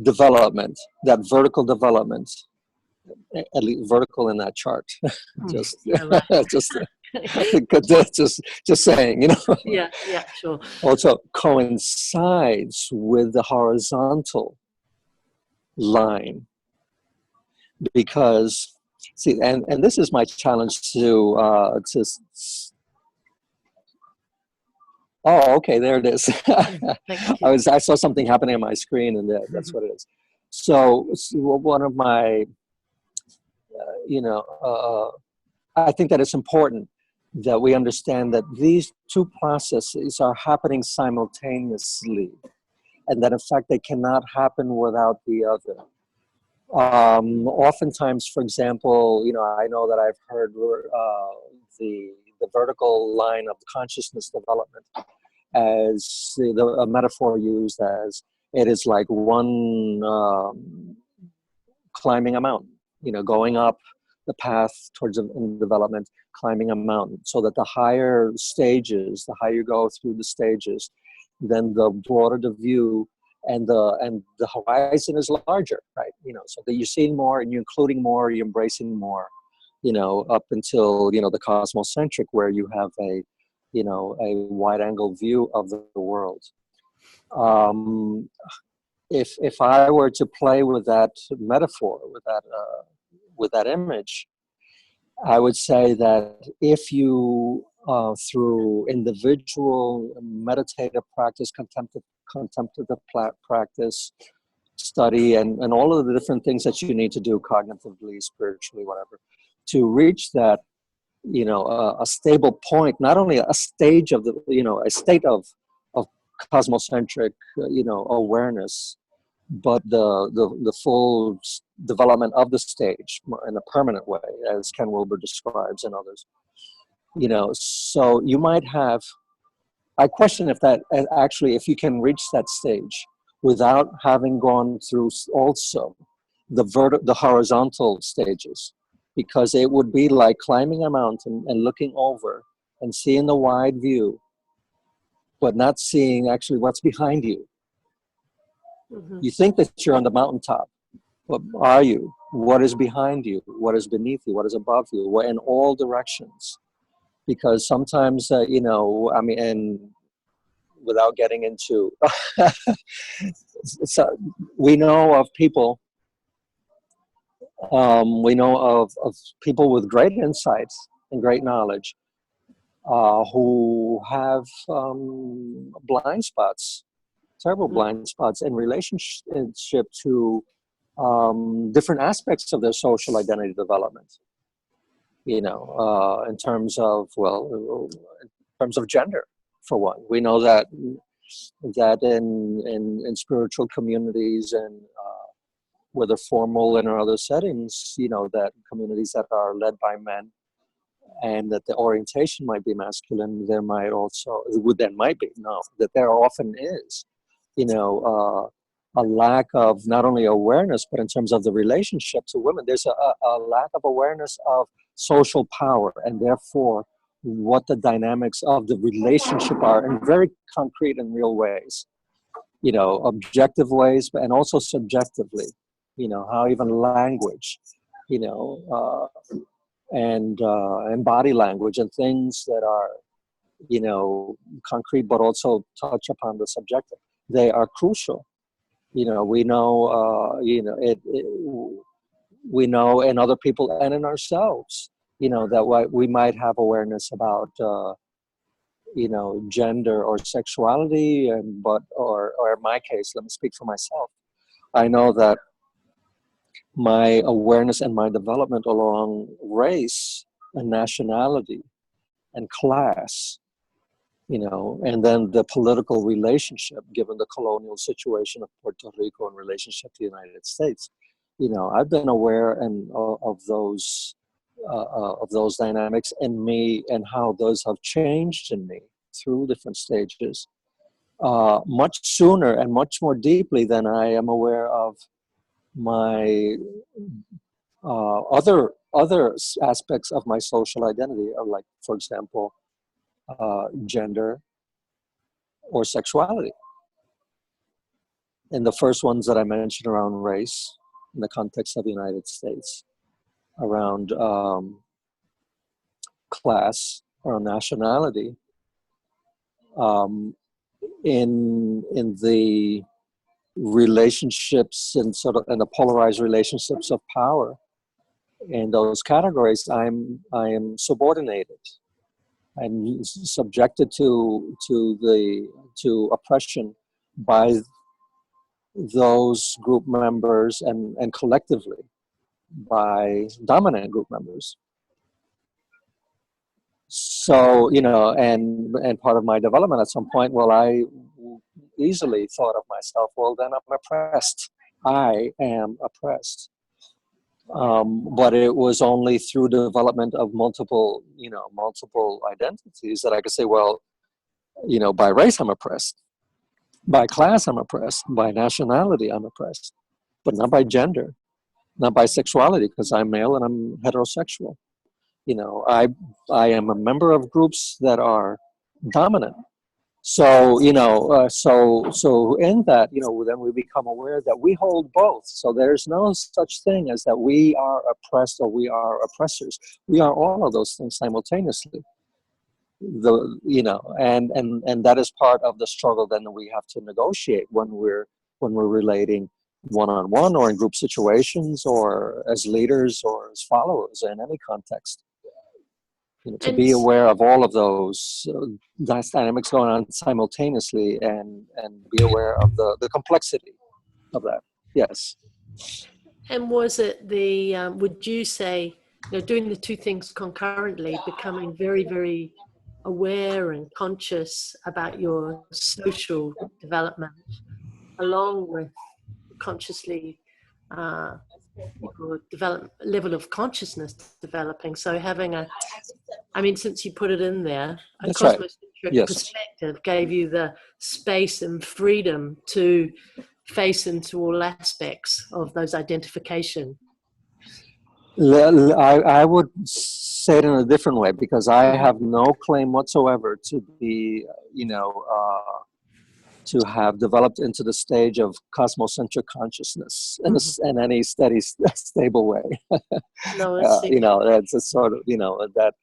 development, that vertical development, at least vertical in that chart, just saying, Yeah, sure. Also coincides with the horizontal line, because see, and this is my challenge to oh, okay, there it is. I saw something happening on my screen, and that's what it is. So one of my, I think that it's important that we understand that these two processes are happening simultaneously, and that in fact they cannot happen without the other. Oftentimes, for example, I know that I've heard the vertical line of consciousness development as a metaphor used as it is like one climbing a mountain, going up the path towards development, climbing a mountain, so that the higher stages, the higher you go through the stages, then the broader the view, and the horizon is larger, right? So that you're seeing more, and you're including more, you're embracing more, up until the cosmocentric, where you have a wide-angle view of the world. If I were to play with that metaphor, with that image, I would say that if you through individual meditative practice, contemplative practice, study, and all of the different things that you need to do cognitively, spiritually, whatever, to reach that, a stable point, not only a stage of a state of cosmocentric, awareness, but the full development of the stage in a permanent way, as Ken Wilber describes and others. You know, so you might have, I question if that actually, if you can reach that stage without having gone through also the horizontal stages, because it would be like climbing a mountain and looking over and seeing the wide view, but not seeing actually what's behind you. Mm-hmm. You think that you're on the mountaintop, but are you? What is behind you? What is beneath you? What is above you? What in all directions? Because sometimes, you know, I mean, and without getting into, so we know of people, we know of people with great insights and great knowledge who have blind spots, terrible blind spots in relationship to different aspects of their social identity development. You know, in terms of, well, in terms of gender, for one. We know that in spiritual communities and whether formal and or other settings, you know, that communities that are led by men and that the orientation might be masculine, there might also, that there often is, you know, a lack of not only awareness, but in terms of the relationship to women, there's a lack of awareness of social power, and therefore what the dynamics of the relationship are in very concrete and real ways, you know, objective ways, and also subjectively, you know, how even language, you know, and body language and things that are, you know, concrete, but also touch upon the subjective. They are crucial. You know, we know, you know, we know in other people and in ourselves, you know, that we might have awareness about, you know, gender or sexuality, and or in my case, let me speak for myself. I know that my awareness and my development along race and nationality and class, you know, and then the political relationship, given the colonial situation of Puerto Rico in relationship to the United States, you know, I've been aware of those dynamics in me and how those have changed in me through different stages, much sooner and much more deeply than I am aware of my other aspects of my social identity, are like, for example, gender or sexuality. And the first ones that I mentioned around race, in the context of the United States, around class or nationality, in the relationships and sort of and the polarized relationships of power. In those categories, I am subordinated. I'm subjected to oppression by those group members and collectively by dominant group members. So, you know, and part of my development at some point, well, I easily thought of myself, well, then I'm oppressed. I am oppressed. But it was only through development of multiple identities that I could say, well, you know, by race I'm oppressed, by class I'm oppressed, by nationality I'm oppressed, but not by gender, not by sexuality, because I'm male and I'm heterosexual. You know, I am a member of groups that are dominant. So, you know, so in that, you know, then we become aware that we hold both. So there's no such thing as that we are oppressed or we are oppressors. We are all of those things simultaneously. You know, and that is part of the struggle then that we have to negotiate when we're relating one-on-one or in group situations or as leaders or as followers in any context. You know, to be aware of all of those dynamics going on simultaneously and be aware of the complexity of that. Yes. And was it the, would you say, you know, doing the two things concurrently, becoming very, very aware and conscious about your social development, along with consciously your level of consciousness developing. So having since you put it in there, a That's right. cosmocentric Yes. perspective gave you the space and freedom to face into all aspects of those identification. I would say it in a different way, because I have no claim whatsoever to be, to have developed into the stage of cosmocentric consciousness in any steady, stable way. No, I see. That's a sort of, that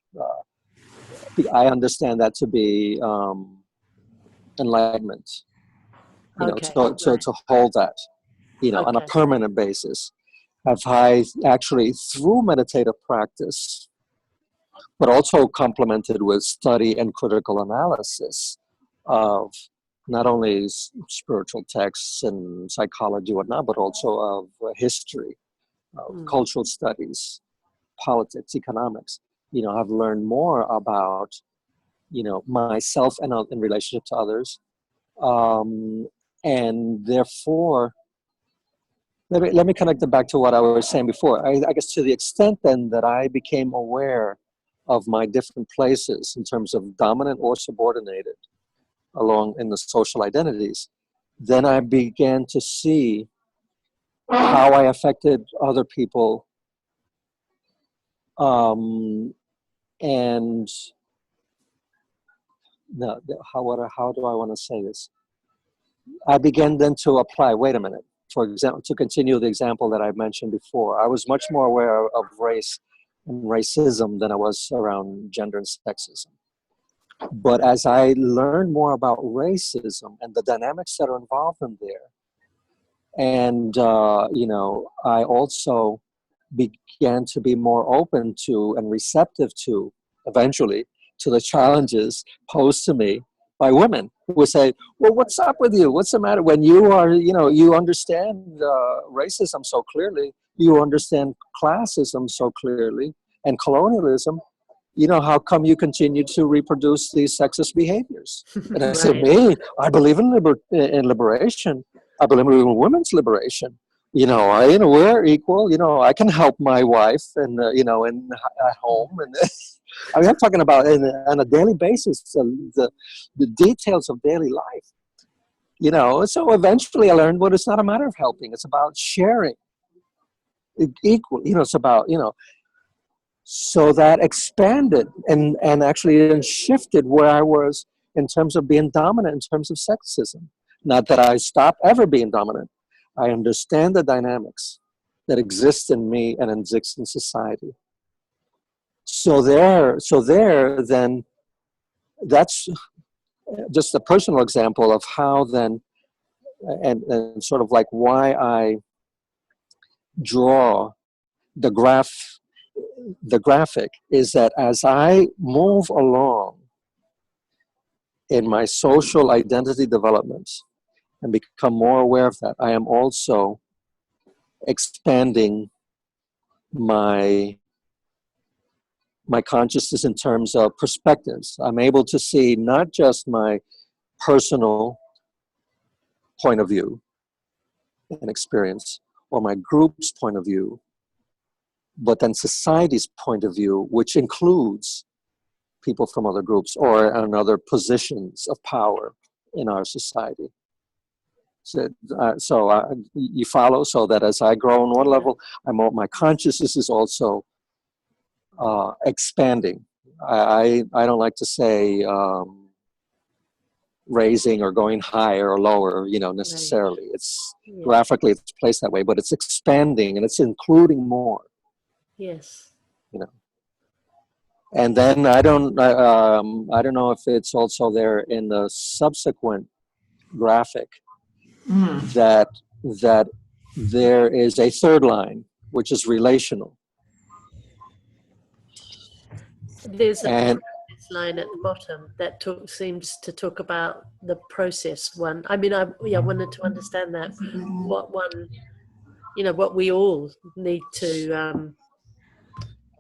I understand that to be enlightenment. Okay, to hold that, on a Okay. permanent basis. Have I actually, through meditative practice, but also complemented with study and critical analysis of not only spiritual texts and psychology and whatnot, but also of history, of cultural studies, politics, economics. I've learned more about, myself and in relationship to others. And therefore, let me connect it back to what I was saying before. I guess to the extent then that I became aware of my different places in terms of dominant or subordinated along in the social identities, then I began to see how I affected other people, and no, how do I want to say this? I began then to apply, wait a minute, for example, to continue the example that I mentioned before, I was much more aware of race and racism than I was around gender and sexism. But as I learned more about racism and the dynamics that are involved in there, and, I also began to be more open to and receptive to, eventually, to the challenges posed to me by women who would say, well, what's up with you? What's the matter? When you are, you understand racism so clearly, you understand classism so clearly, and colonialism, how come you continue to reproduce these sexist behaviors? And I said, me, I believe in liberation. I believe in women's liberation. We're equal. I can help my wife and, at home. And I'm talking about on a daily basis, the details of daily life. So eventually I learned, well, it's not a matter of helping. It's about sharing equally. It's about, so that expanded and actually then shifted where I was in terms of being dominant in terms of sexism. Not that I stopped ever being dominant. I understand the dynamics that exist in me and exist in society. So then that's just a personal example of how then, and sort of like why I draw the graphic is that as I move along in my social identity development and become more aware of that, I am also expanding my consciousness in terms of perspectives. I'm able to see not just my personal point of view and experience, or my group's point of view, but then society's point of view, which includes people from other groups or in other positions of power in our society. So you follow, so that as I grow on one level, my consciousness is also expanding. I don't like to say raising or going higher or lower, necessarily. It's graphically it's placed that way, but it's expanding and it's including more. Yes. And then I don't know if it's also there in the subsequent graphic that there is a third line, which is relational. There's a line at the bottom that seems to talk about the process one. I wanted to understand that what we all need to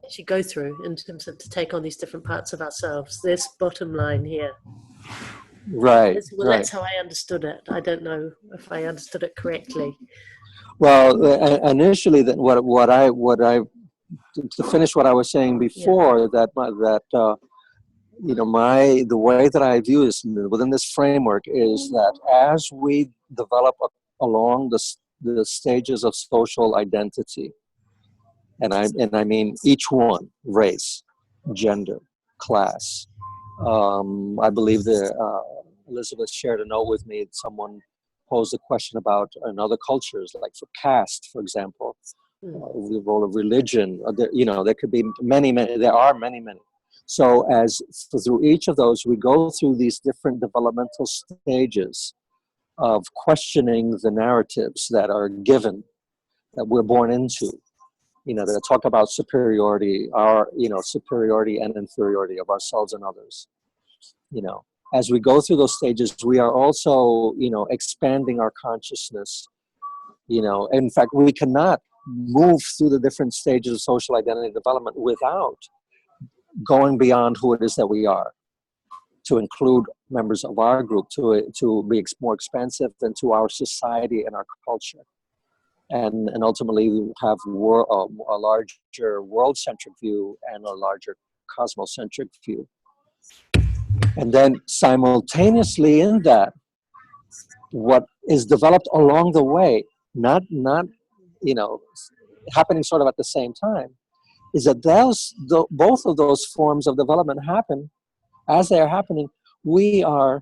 actually go through in terms of to take on these different parts of ourselves. This bottom line here. Right. That's how I understood it. I don't know if I understood it correctly. Well, initially, that what I to finish what I was saying before, that the way that I view this within this framework is that as we develop along the stages of social identity, and I mean each one: race, gender, class. I believe Elizabeth shared a note with me. Someone posed a question about in other cultures, like for caste, for example, the role of religion. There could be many. There are many. So through each of those, we go through these different developmental stages of questioning the narratives that are given, that we're born into. That talk about superiority, superiority and inferiority of ourselves and others. As we go through those stages, we are also, expanding our consciousness. In fact, we cannot move through the different stages of social identity development without going beyond who it is that we are, to include members of our group, to be more expansive into our society and our culture. And ultimately we have a larger world-centric view and a larger cosmocentric view. And then simultaneously in that, what is developed along the way, not happening sort of at the same time, is that both of those forms of development happen. As they are happening, we are,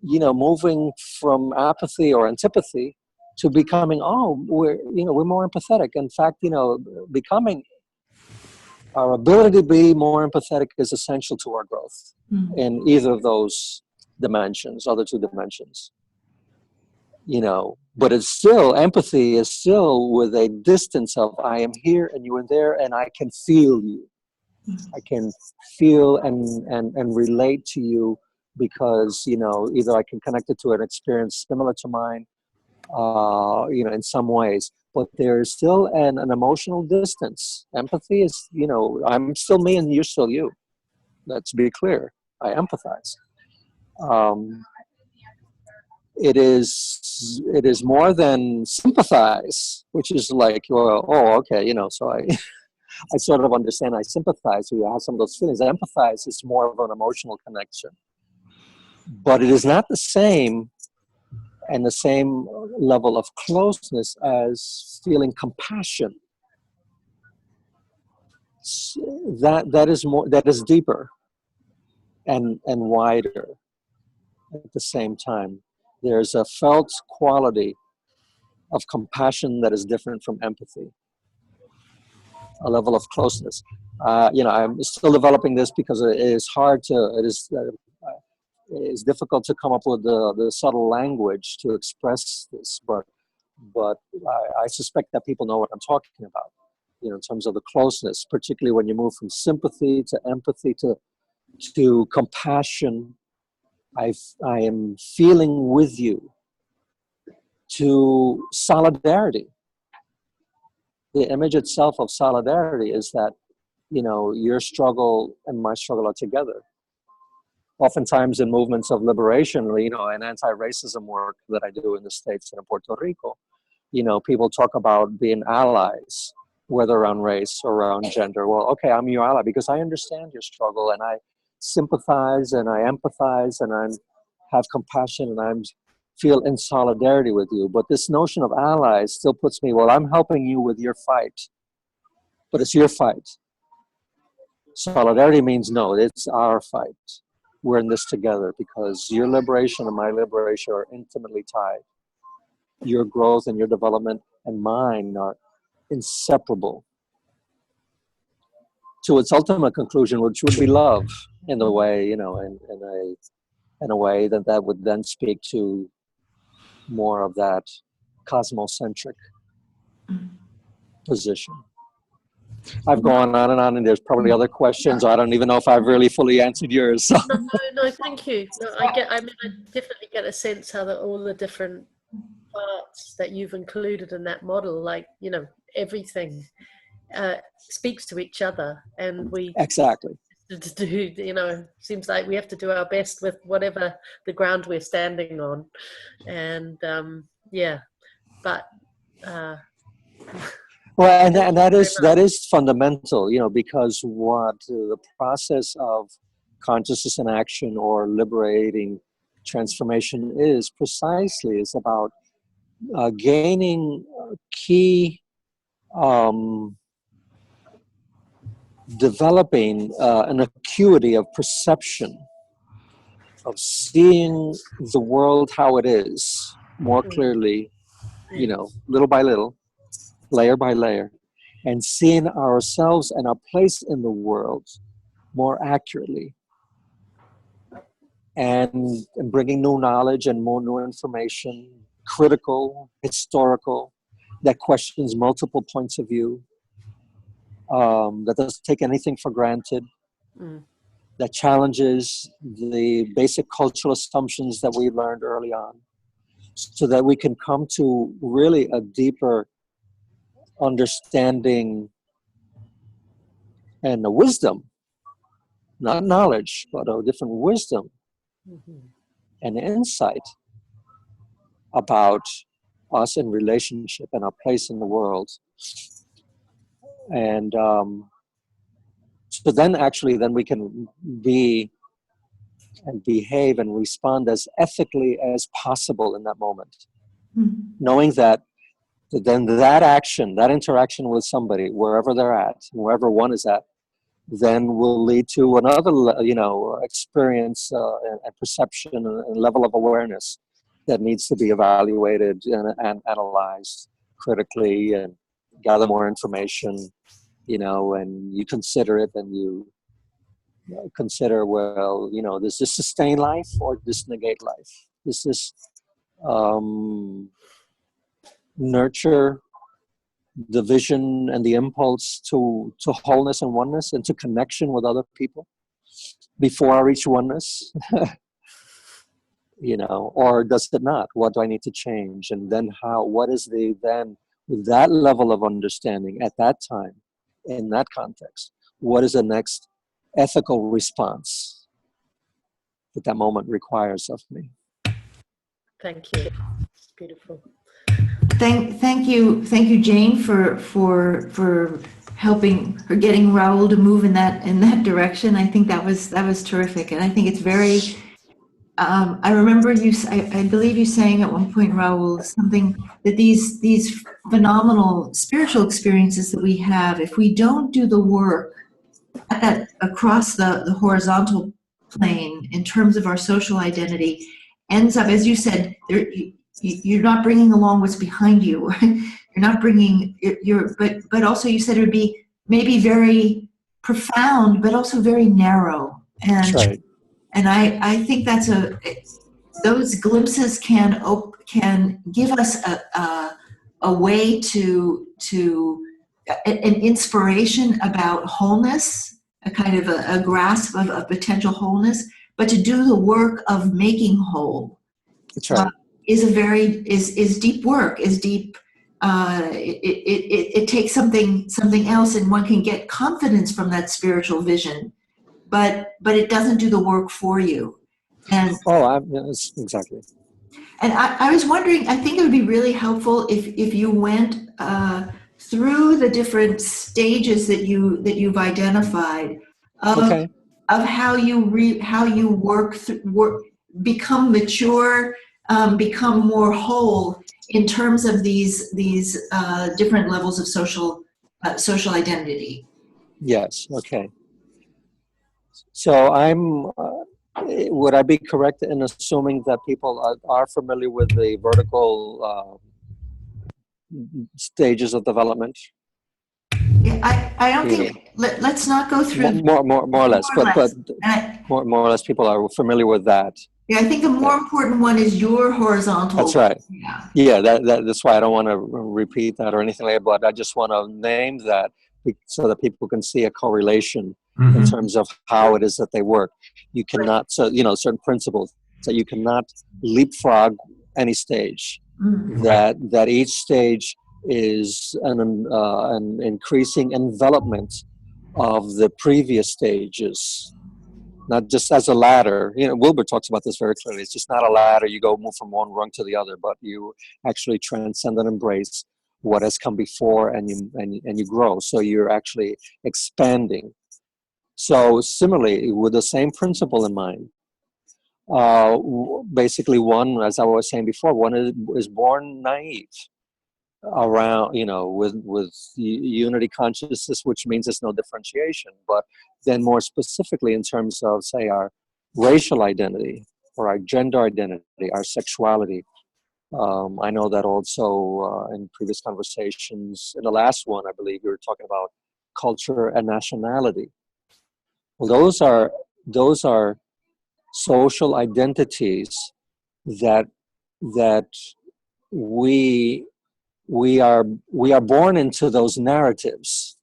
moving from apathy or antipathy to becoming, we're more empathetic. In fact, becoming, our ability to be more empathetic is essential to our growth in either of those dimensions, other two dimensions. But it's still, empathy is still with a distance of, I am here and you are there and I can feel you. I can feel and relate to you because, either I can connect it to an experience similar to mine, in some ways, but there's still an emotional distance. Empathy is, I'm still me and you're still you. Let's be clear. I empathize. It is more than sympathize, which is like, okay, so I sort of understand, I sympathize, so you have some of those feelings. Empathize is more of an emotional connection. But it is not the same and the same level of closeness as feeling compassion. That is deeper and wider at the same time. There's a felt quality of compassion that is different from empathy. A level of closeness. I'm still developing this because it is difficult to come up with the subtle language to express this, but I suspect that people know what I'm talking about, in terms of the closeness, particularly when you move from sympathy to empathy to compassion. I am feeling with you, to solidarity. The image itself of solidarity is that, your struggle and my struggle are together. Oftentimes in movements of liberation, and anti-racism work that I do in the States and in Puerto Rico, people talk about being allies, whether around race or around gender. Well, okay, I'm your ally because I understand your struggle and I sympathize and I empathize and I have compassion and I feel in solidarity with you. But this notion of allies still puts me, well, I'm helping you with your fight, but it's your fight. Solidarity means no, it's our fight. We're in this together because your liberation and my liberation are intimately tied. Your growth and your development and mine are inseparable to its ultimate conclusion, which would be love in a way, in a way that would then speak to more of that cosmocentric position. I've gone on and there's probably other questions. I don't even know if I've really fully answered yours. So. No, thank you. No, I definitely get a sense how all the different parts that you've included in that model, like, everything speaks to each other, and we exactly do, seems like we have to do our best with whatever the ground we're standing on, and but Well, and that is fundamental, because what the process of consciousness in action or liberating transformation is precisely is about gaining key, developing an acuity of perception, of seeing the world how it is more clearly, little by little, layer by layer, and seeing ourselves and our place in the world more accurately, and bringing new knowledge and more new information, critical, historical, that questions multiple points of view, that doesn't take anything for granted, that challenges the basic cultural assumptions that we learned early on, so that we can come to really a deeper understanding and a wisdom, not knowledge, but a different wisdom and insight about us in relationship and our place in the world. And so then we can be and behave and respond as ethically as possible in that moment, knowing that then that action, that interaction with somebody, wherever they're at, wherever one is at, then will lead to another, experience and perception and level of awareness that needs to be evaluated and analyzed critically, and gather more information, and you consider it, and you consider, well, does this sustain life or does this negate life? Does this nurture the vision and the impulse to wholeness and oneness and to connection with other people before I reach oneness? Or does it not? What do I need to change? And then what is then with that level of understanding at that time, in that context, what is the next ethical response that moment requires of me? Thank you. It's beautiful. Thank you, Jane, for helping or getting Raul to move in that direction. I think that was terrific, and I think it's very. I remember I believe you saying at one point, Raul, something that these phenomenal spiritual experiences that we have, if we don't do the work across the horizontal plane in terms of our social identity, ends up, as you said, you're not bringing along what's behind you. You're not bringing but also you said it would be maybe very profound, but also very narrow. And that's right. And I think those glimpses can give us a way to an inspiration about wholeness, a kind of a grasp of potential wholeness, but to do the work of making whole. That's right. Is deep work. Is deep. It takes something else, and one can get confidence from that spiritual vision. But it doesn't do the work for you. And exactly. And I was wondering, I think it would be really helpful if you went through the different stages that you've identified of how you work, become mature, become more whole in terms of these different levels of social identity. Yes. Okay. So would I be correct in assuming that people are familiar with the vertical stages of development? Yeah, I don't think, let's not go through. More or less, more or less people are familiar with that. Yeah, I think the more important one is your horizontal. That's right. Yeah, that's why I don't want to repeat that or anything like that, but I just want to name that so that people can see a correlation in terms of how it is that they work. You cannot, certain principles that you cannot leapfrog any stage. That each stage is an increasing envelopment of the previous stages, not just as a ladder. Wilbur talks about this very clearly. It's just not a ladder. You move from one rung to the other, but you actually transcend and embrace what has come before, and you grow. So you're actually expanding. So similarly, with the same principle in mind, basically one, as I was saying before, one is born naive around, with unity consciousness, which means there's no differentiation. But then more specifically in terms of, say, our racial identity or our gender identity, our sexuality. I know that also in previous conversations, in the last one, I believe we were talking about culture and nationality. Well, those are social identities that we are born into those narratives,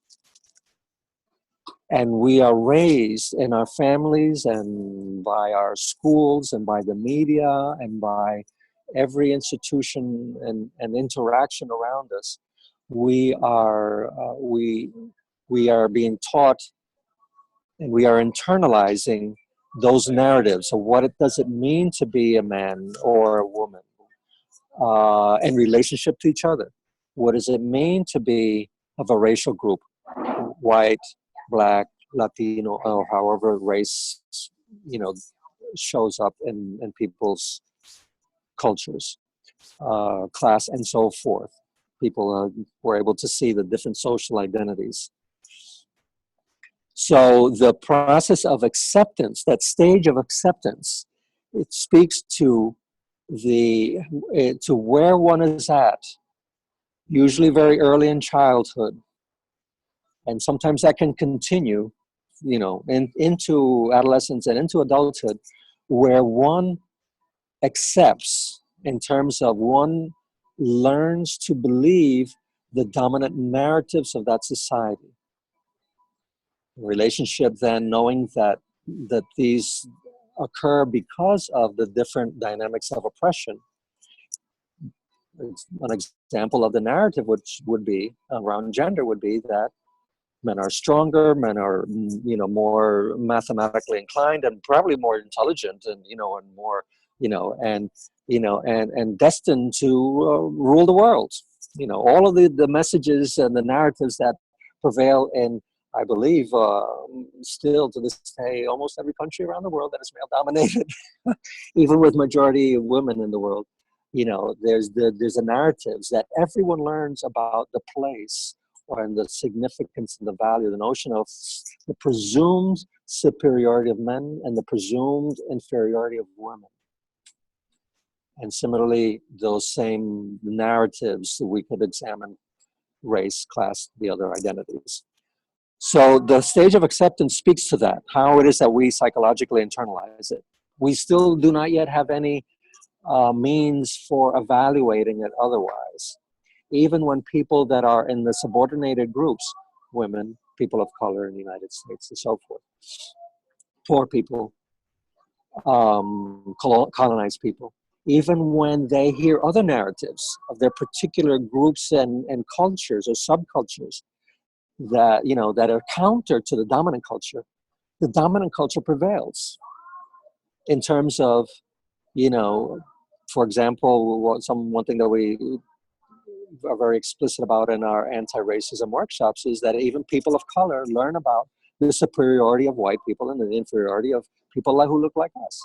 and we are raised in our families and by our schools and by the media and by every institution and interaction around us. We are being taught, and we are internalizing those narratives of what does it mean to be a man or a woman in relationship to each other. What does it mean to be of a racial group, white, black, Latino, or however race, shows up in people's cultures, class, and so forth. People were able to see the different social identities. So the process of acceptance, that stage of acceptance, it speaks to where one is at, usually very early in childhood, and sometimes that can continue, into adolescence and into adulthood, where one accepts, in terms of one learns to believe the dominant narratives of that society. Relationship, then, knowing that these occur because of the different dynamics of oppression. An example of the narrative, which would be around gender, would be that men are stronger, men are, more mathematically inclined, and probably more intelligent, and and more, and destined to rule the world. All of the messages and the narratives that prevail in, I believe, still to this day, almost every country around the world that is male dominated, even with majority of women in the world. There's a narratives that everyone learns about the place and the significance and the value, the notion of the presumed superiority of men and the presumed inferiority of women. And similarly, those same narratives, we could examine race, class, the other identities. So the stage of acceptance speaks to that, how it is that we psychologically internalize it. We still do not yet have any means for evaluating it otherwise. Even when people that are in the subordinated groups, women, people of color in the United States, and so forth, poor people, colonized people, even when they hear other narratives of their particular groups and cultures or subcultures that, that are counter to the dominant culture prevails in terms of, for example, one thing that we are very explicit about in our anti-racism workshops is that even people of color learn about the superiority of white people and the inferiority of people who look like us.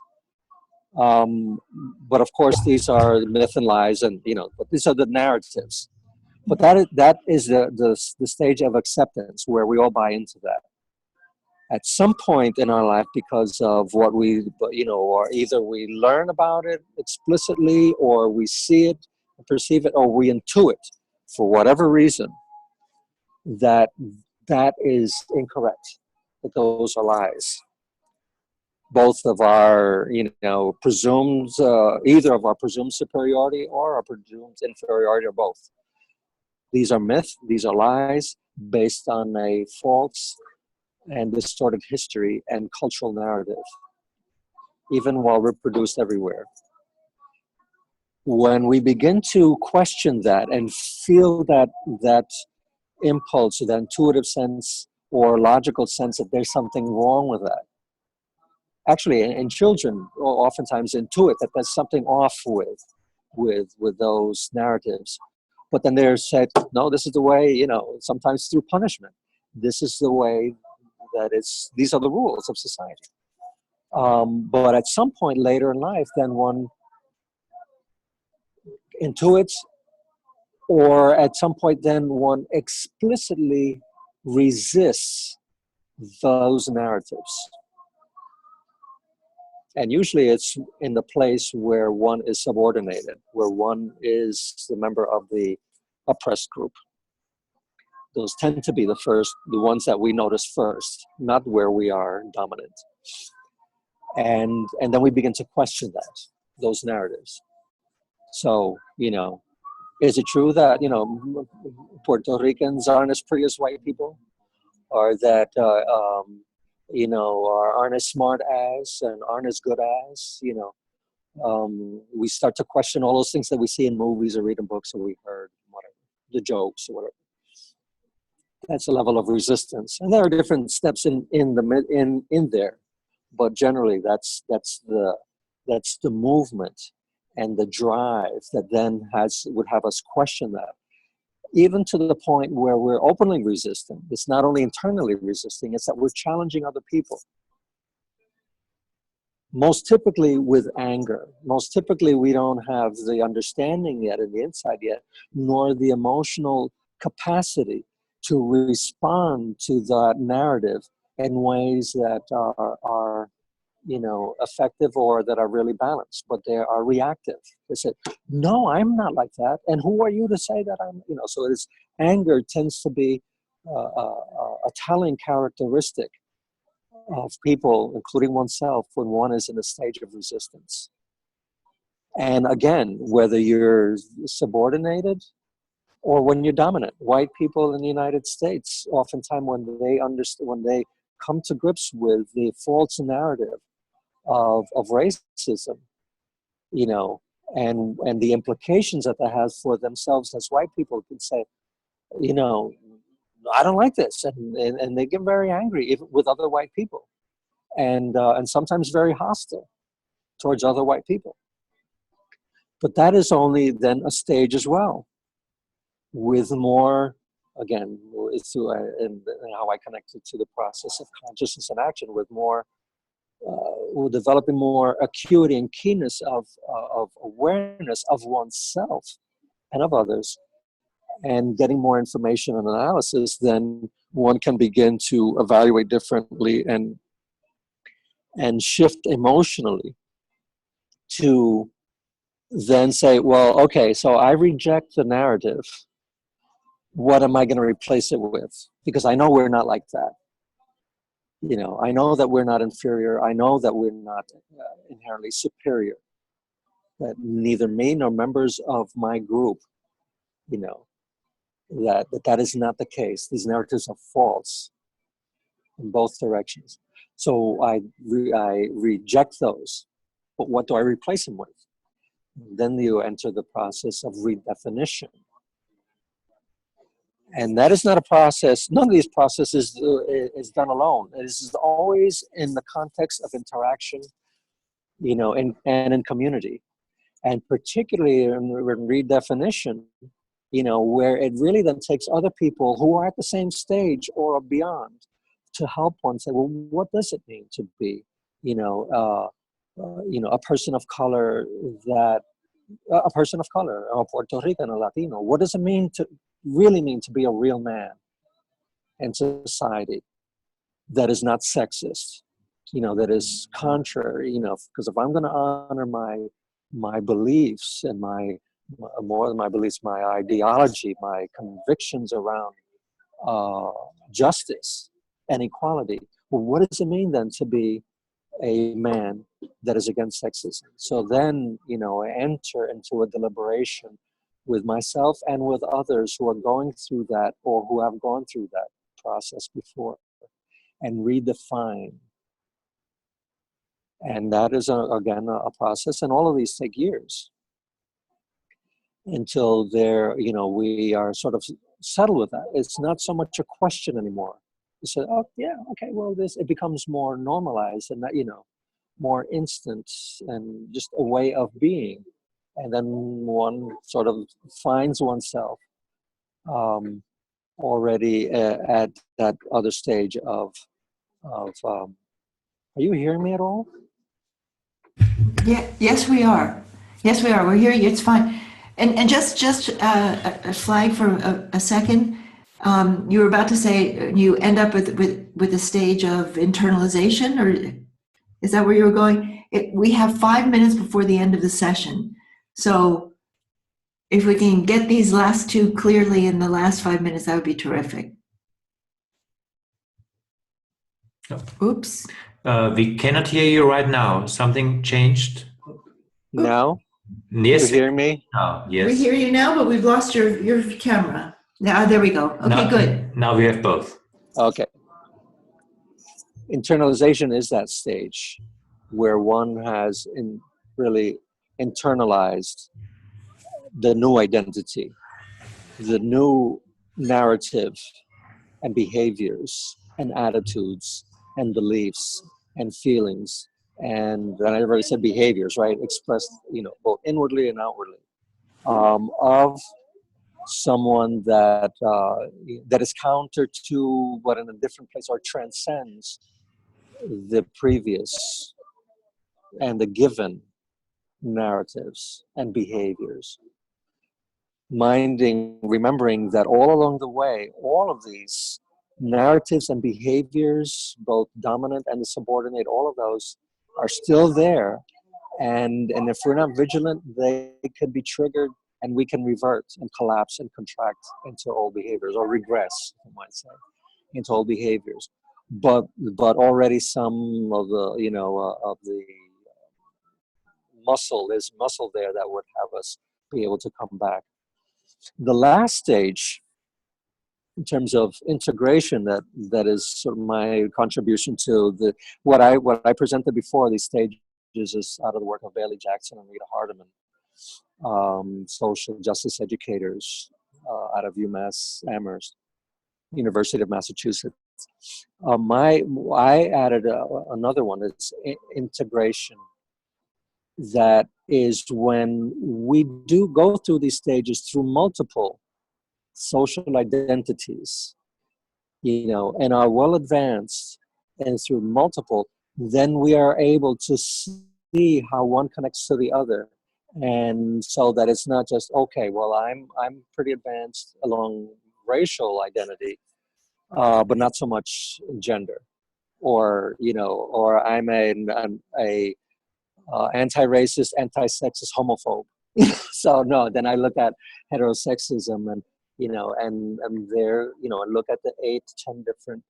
But of course, these are myth and lies, and but these are the narratives. But that is the stage of acceptance where we all buy into that. At some point in our life, because of what we, or either we learn about it explicitly, or we see it, perceive it, or we intuit, for whatever reason, that is incorrect, that those are lies. Both of our, presumed, either of our presumed superiority or our presumed inferiority, or both. These are myths, these are lies, based on a false and distorted history and cultural narrative, even while reproduced everywhere. When we begin to question that and feel that impulse, or that intuitive sense or logical sense that there's something wrong with that, actually, in children, oftentimes intuit that there's something off with those narratives. But then they're said, no, this is the way, sometimes through punishment. This is the way that these are the rules of society. But at some point later in life, then one intuits, or at some point then one explicitly resists those narratives. And usually it's in the place where one is subordinated, where one is the member of the oppressed group. Those tend to be the ones that we notice first, not where we are dominant. And then we begin to question those narratives. So, is it true that, Puerto Ricans aren't as pretty as white people? Or that, aren't as smart as and aren't as good as, we start to question all those things that we see in movies or read in books or we heard, whatever, the jokes or whatever. That's a level of resistance. And there are different steps in there. But generally, that's the movement and the drive that then would have us question that, even to the point where we're openly resisting. It's not only internally resisting; it's that we're challenging other people. Most typically with anger. Most typically, we don't have the understanding yet and the insight yet, nor the emotional capacity to respond to that narrative in ways that are effective or that are really balanced, but they are reactive. They say, no, I'm not like that. And who are you to say that I'm, so anger tends to be a telling characteristic of people, including oneself, when one is in a stage of resistance. And again, whether you're subordinated or when you're dominant, white people in the United States, oftentimes when they come to grips with the false narrative of racism, and the implications that has for themselves as white people, can say, I don't like this, and they get very angry even with other white people, and sometimes very hostile towards other white people. But that is only then a stage as well, with more, again, and how I connected to the process of consciousness and action, with more, we're developing more acuity and keenness of awareness of oneself and of others, and getting more information and analysis, then one can begin to evaluate differently and shift emotionally to then say, well, okay, so I reject the narrative. What am I going to replace it with? Because I know we're not like that. I know that we're not inferior. I know that we're not inherently superior. That neither me nor members of my group, that is not the case. These narratives are false in both directions. So I reject those. But what do I replace them with? Then you enter the process of redefinition. And that is not a process, none of these processes is done alone. It is always in the context of interaction, and in community. And particularly in redefinition, where it really then takes other people who are at the same stage or beyond to help one say, well, what does it mean to be, a person of color, a person of color, a Puerto Rican, a Latino? What does it really mean to be a real man in society that is not sexist, that is contrary, because if I'm going to honor my beliefs and more than my beliefs, my ideology, my convictions around justice and equality, well, what does it mean then to be a man that is against sexism? So then, I enter into a deliberation with myself and with others who are going through that or who have gone through that process before, and redefine. And that is, again, a process, and all of these take years until we are sort of settled with that. It's not so much a question anymore. You say, oh, yeah, okay, well, it becomes more normalized and, more instant and just a way of being. and then one sort of finds oneself already at that other stage of are you hearing me at all? Yeah, yes, we are. Yes, we are. We're hearing you. It's fine. And just a flag for a second. You were about to say you end up with a stage of internalization, or is that where you were going? We have 5 minutes before the end of the session. So if we can get these last two clearly in the last 5 minutes, that would be terrific. Oops. We cannot hear you right now. Something changed? Now? Yes. You hear me? Oh, yes. We hear you now, but we've lost your camera. Now, there we go. Okay, good. Now we have both. Okay. Internalization is that stage where one has really internalized the new identity, the new narrative and behaviors and attitudes and beliefs and feelings. And I already said behaviors, right? Expressed, both inwardly and outwardly, of someone that is counter to, but in a different place, or transcends the previous and the given narratives and behaviors. Remembering that all along the way, all of these narratives and behaviors, both dominant and the subordinate, all of those are still there. And if we're not vigilant, they could be triggered and we can revert and collapse and contract into old behaviors, or regress, you might say, into old behaviors. But already some of the, of the there's muscle there that would have us be able to come back. The last stage, in terms of integration, that is sort of my contribution to what I presented before. These stages is out of the work of Bailey Jackson and Rita Hardiman, social justice educators out of UMass Amherst, University of Massachusetts. I added another one. It's integration. That is when we do go through these stages through multiple social identities, and are well advanced, and through multiple, then we are able to see how one connects to the other. And so that it's not just, okay, well, I'm pretty advanced along racial identity, but not so much gender, or I'm a anti-racist, anti-sexist, homophobe. So no, then I look at heterosexism and there, and look at the 8 to 10 different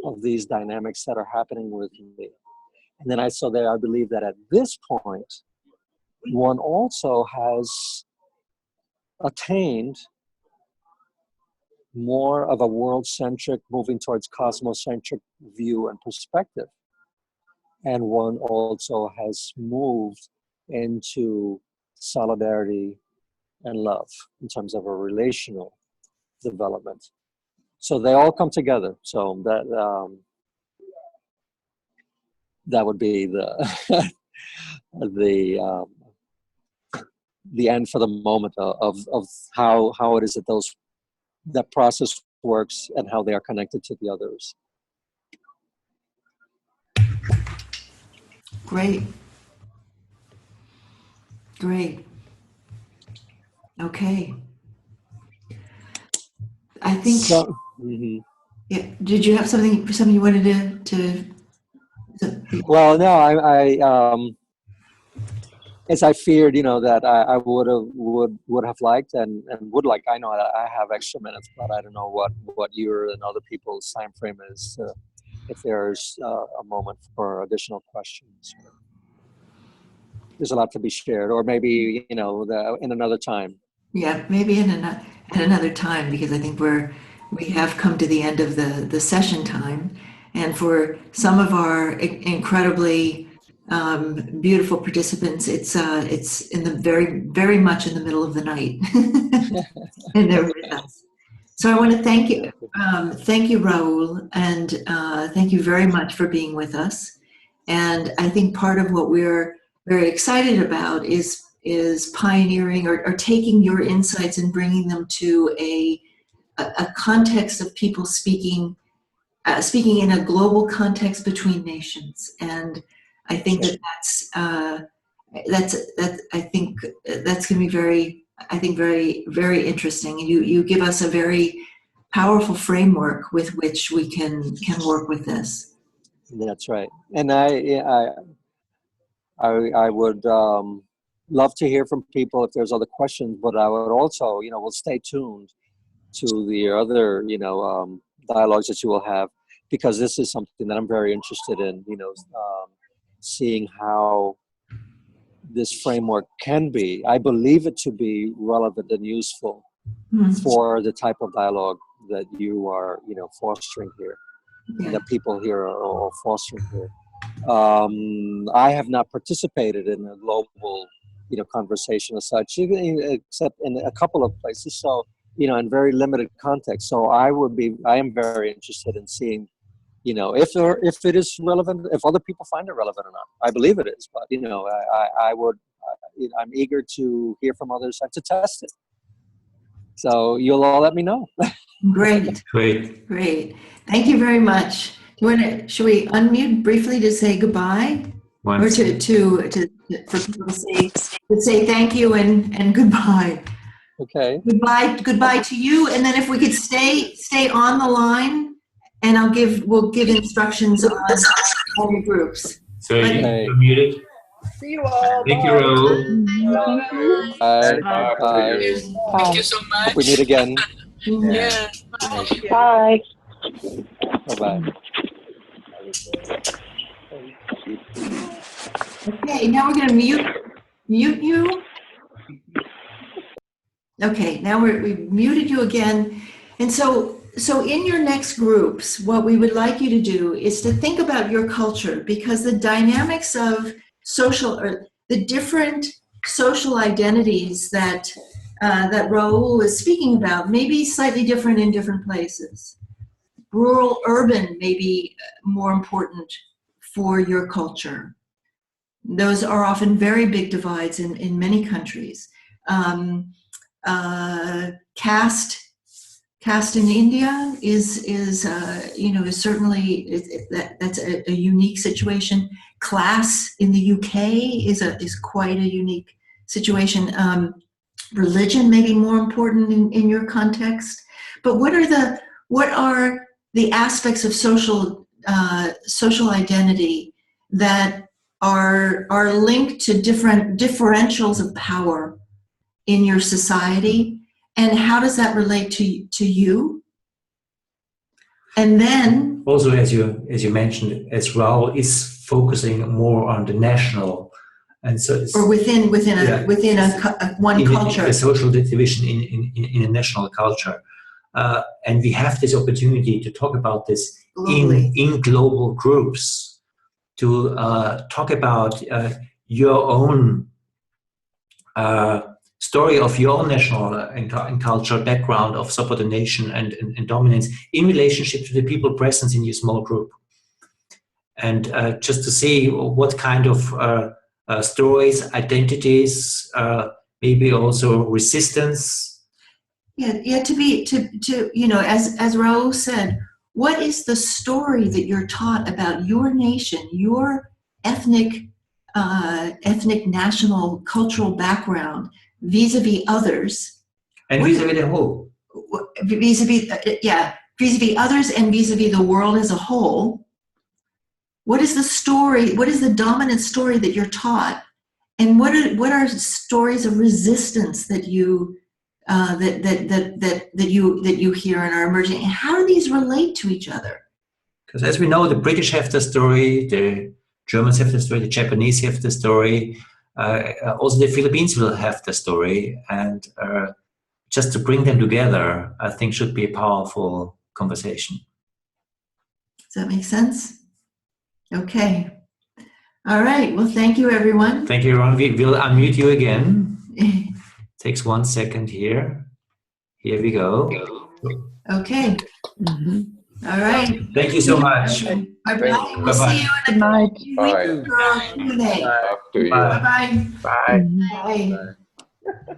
of these dynamics that are happening with me. And then I believe that at this point, one also has attained more of a world-centric, moving towards cosmocentric view and perspective. And one also has moved into solidarity and love in terms of a relational development. So they all come together. So that would be the the end for the moment of how it is that process works and how they are connected to the others. Great. Okay. I think. So, mm-hmm. Yeah. Did you have something you wanted to Well, no, I as I feared, that I would have liked and would like. I know I have extra minutes, but I don't know what your and other people's time frame is. If there's a moment for additional questions, there's a lot to be shared, or maybe in another time. Yeah, maybe at another time, because I think we have come to the end of the session time, and for some of our incredibly beautiful participants, it's in the very much in the middle of the night, and they're with us. So I want to thank you, Raul, and thank you very much for being with us. And I think part of what we're very excited about is pioneering or taking your insights and bringing them to a context of people speaking in a global context between nations. And I think that's I think that's going to be very, very interesting. You give us a very powerful framework with which we can work with this. That's right. And I would love to hear from people if there's other questions, but I would also, we'll stay tuned to the other, dialogues that you will have, because this is something that I'm very interested in, seeing how this framework can be, I believe it to be relevant and useful for the type of dialogue that you are, fostering here, that people here are fostering here. I have not participated in a global, conversation as such, except in a couple of places. So, in very limited context. So I am very interested in seeing, if it is relevant, if other people find it relevant or not. I believe it is, but I'm eager to hear from others and to test it. So you'll all let me know. Great. Thank you very much. Should we unmute briefly to say goodbye? Or for people to say thank you and goodbye. Okay. Goodbye to you. And then if we could stay on the line, and we'll give instructions on your groups. So you're muted. See you all. Thank you, Raul. Bye. Thank you so much. Hope we meet again. Yeah. Bye. Bye-bye. Okay, now we're going to mute you. Okay, now we've muted you again. And so in your next groups, what we would like you to do is to think about your culture, because the dynamics of the different social identities that Raul is speaking about may be slightly different in different places. Rural, urban may be more important for your culture. Those are often very big divides in many countries. Caste in India is certainly that's a unique situation. Class in the UK is quite a unique situation. Religion may be more important in your context, but what are the aspects of social identity that are linked to different differentials of power in your society, and how does that relate to you? And then also, as you mentioned, as Raul is focusing more on the national, and so it's, or within one culture, a social division in a national culture, and we have this opportunity to talk about this in global groups, to talk about your own story of your own national and cultural background of subordination and dominance in relationship to the people present in your small group. And just to see what kind of stories, identities, maybe also resistance. Yeah. As Raul said, what is the story that you're taught about your nation, your ethnic, national, cultural background vis-a-vis others? And vis-a-vis the whole. Vis-a-vis others and vis-a-vis the world as a whole. What is the story? What is the dominant story that you're taught? And what are stories of resistance that you that you hear and are emerging? And how do these relate to each other? Because as we know, the British have the story, the Germans have the story, the Japanese have the story, also the Philippines will have the story, and just to bring them together, I think should be a powerful conversation. Does that make sense? Okay. All right. Well, thank you, everyone. Thank you, Ron. We'll unmute you again. Takes 1 second here. Here we go. Okay. All right. Thank you so much. Bye-bye. We'll Bye-bye. see you in Good a night. few Bye. weeks for Q&A. Talk to you. Bye. Bye-bye. Bye. Bye.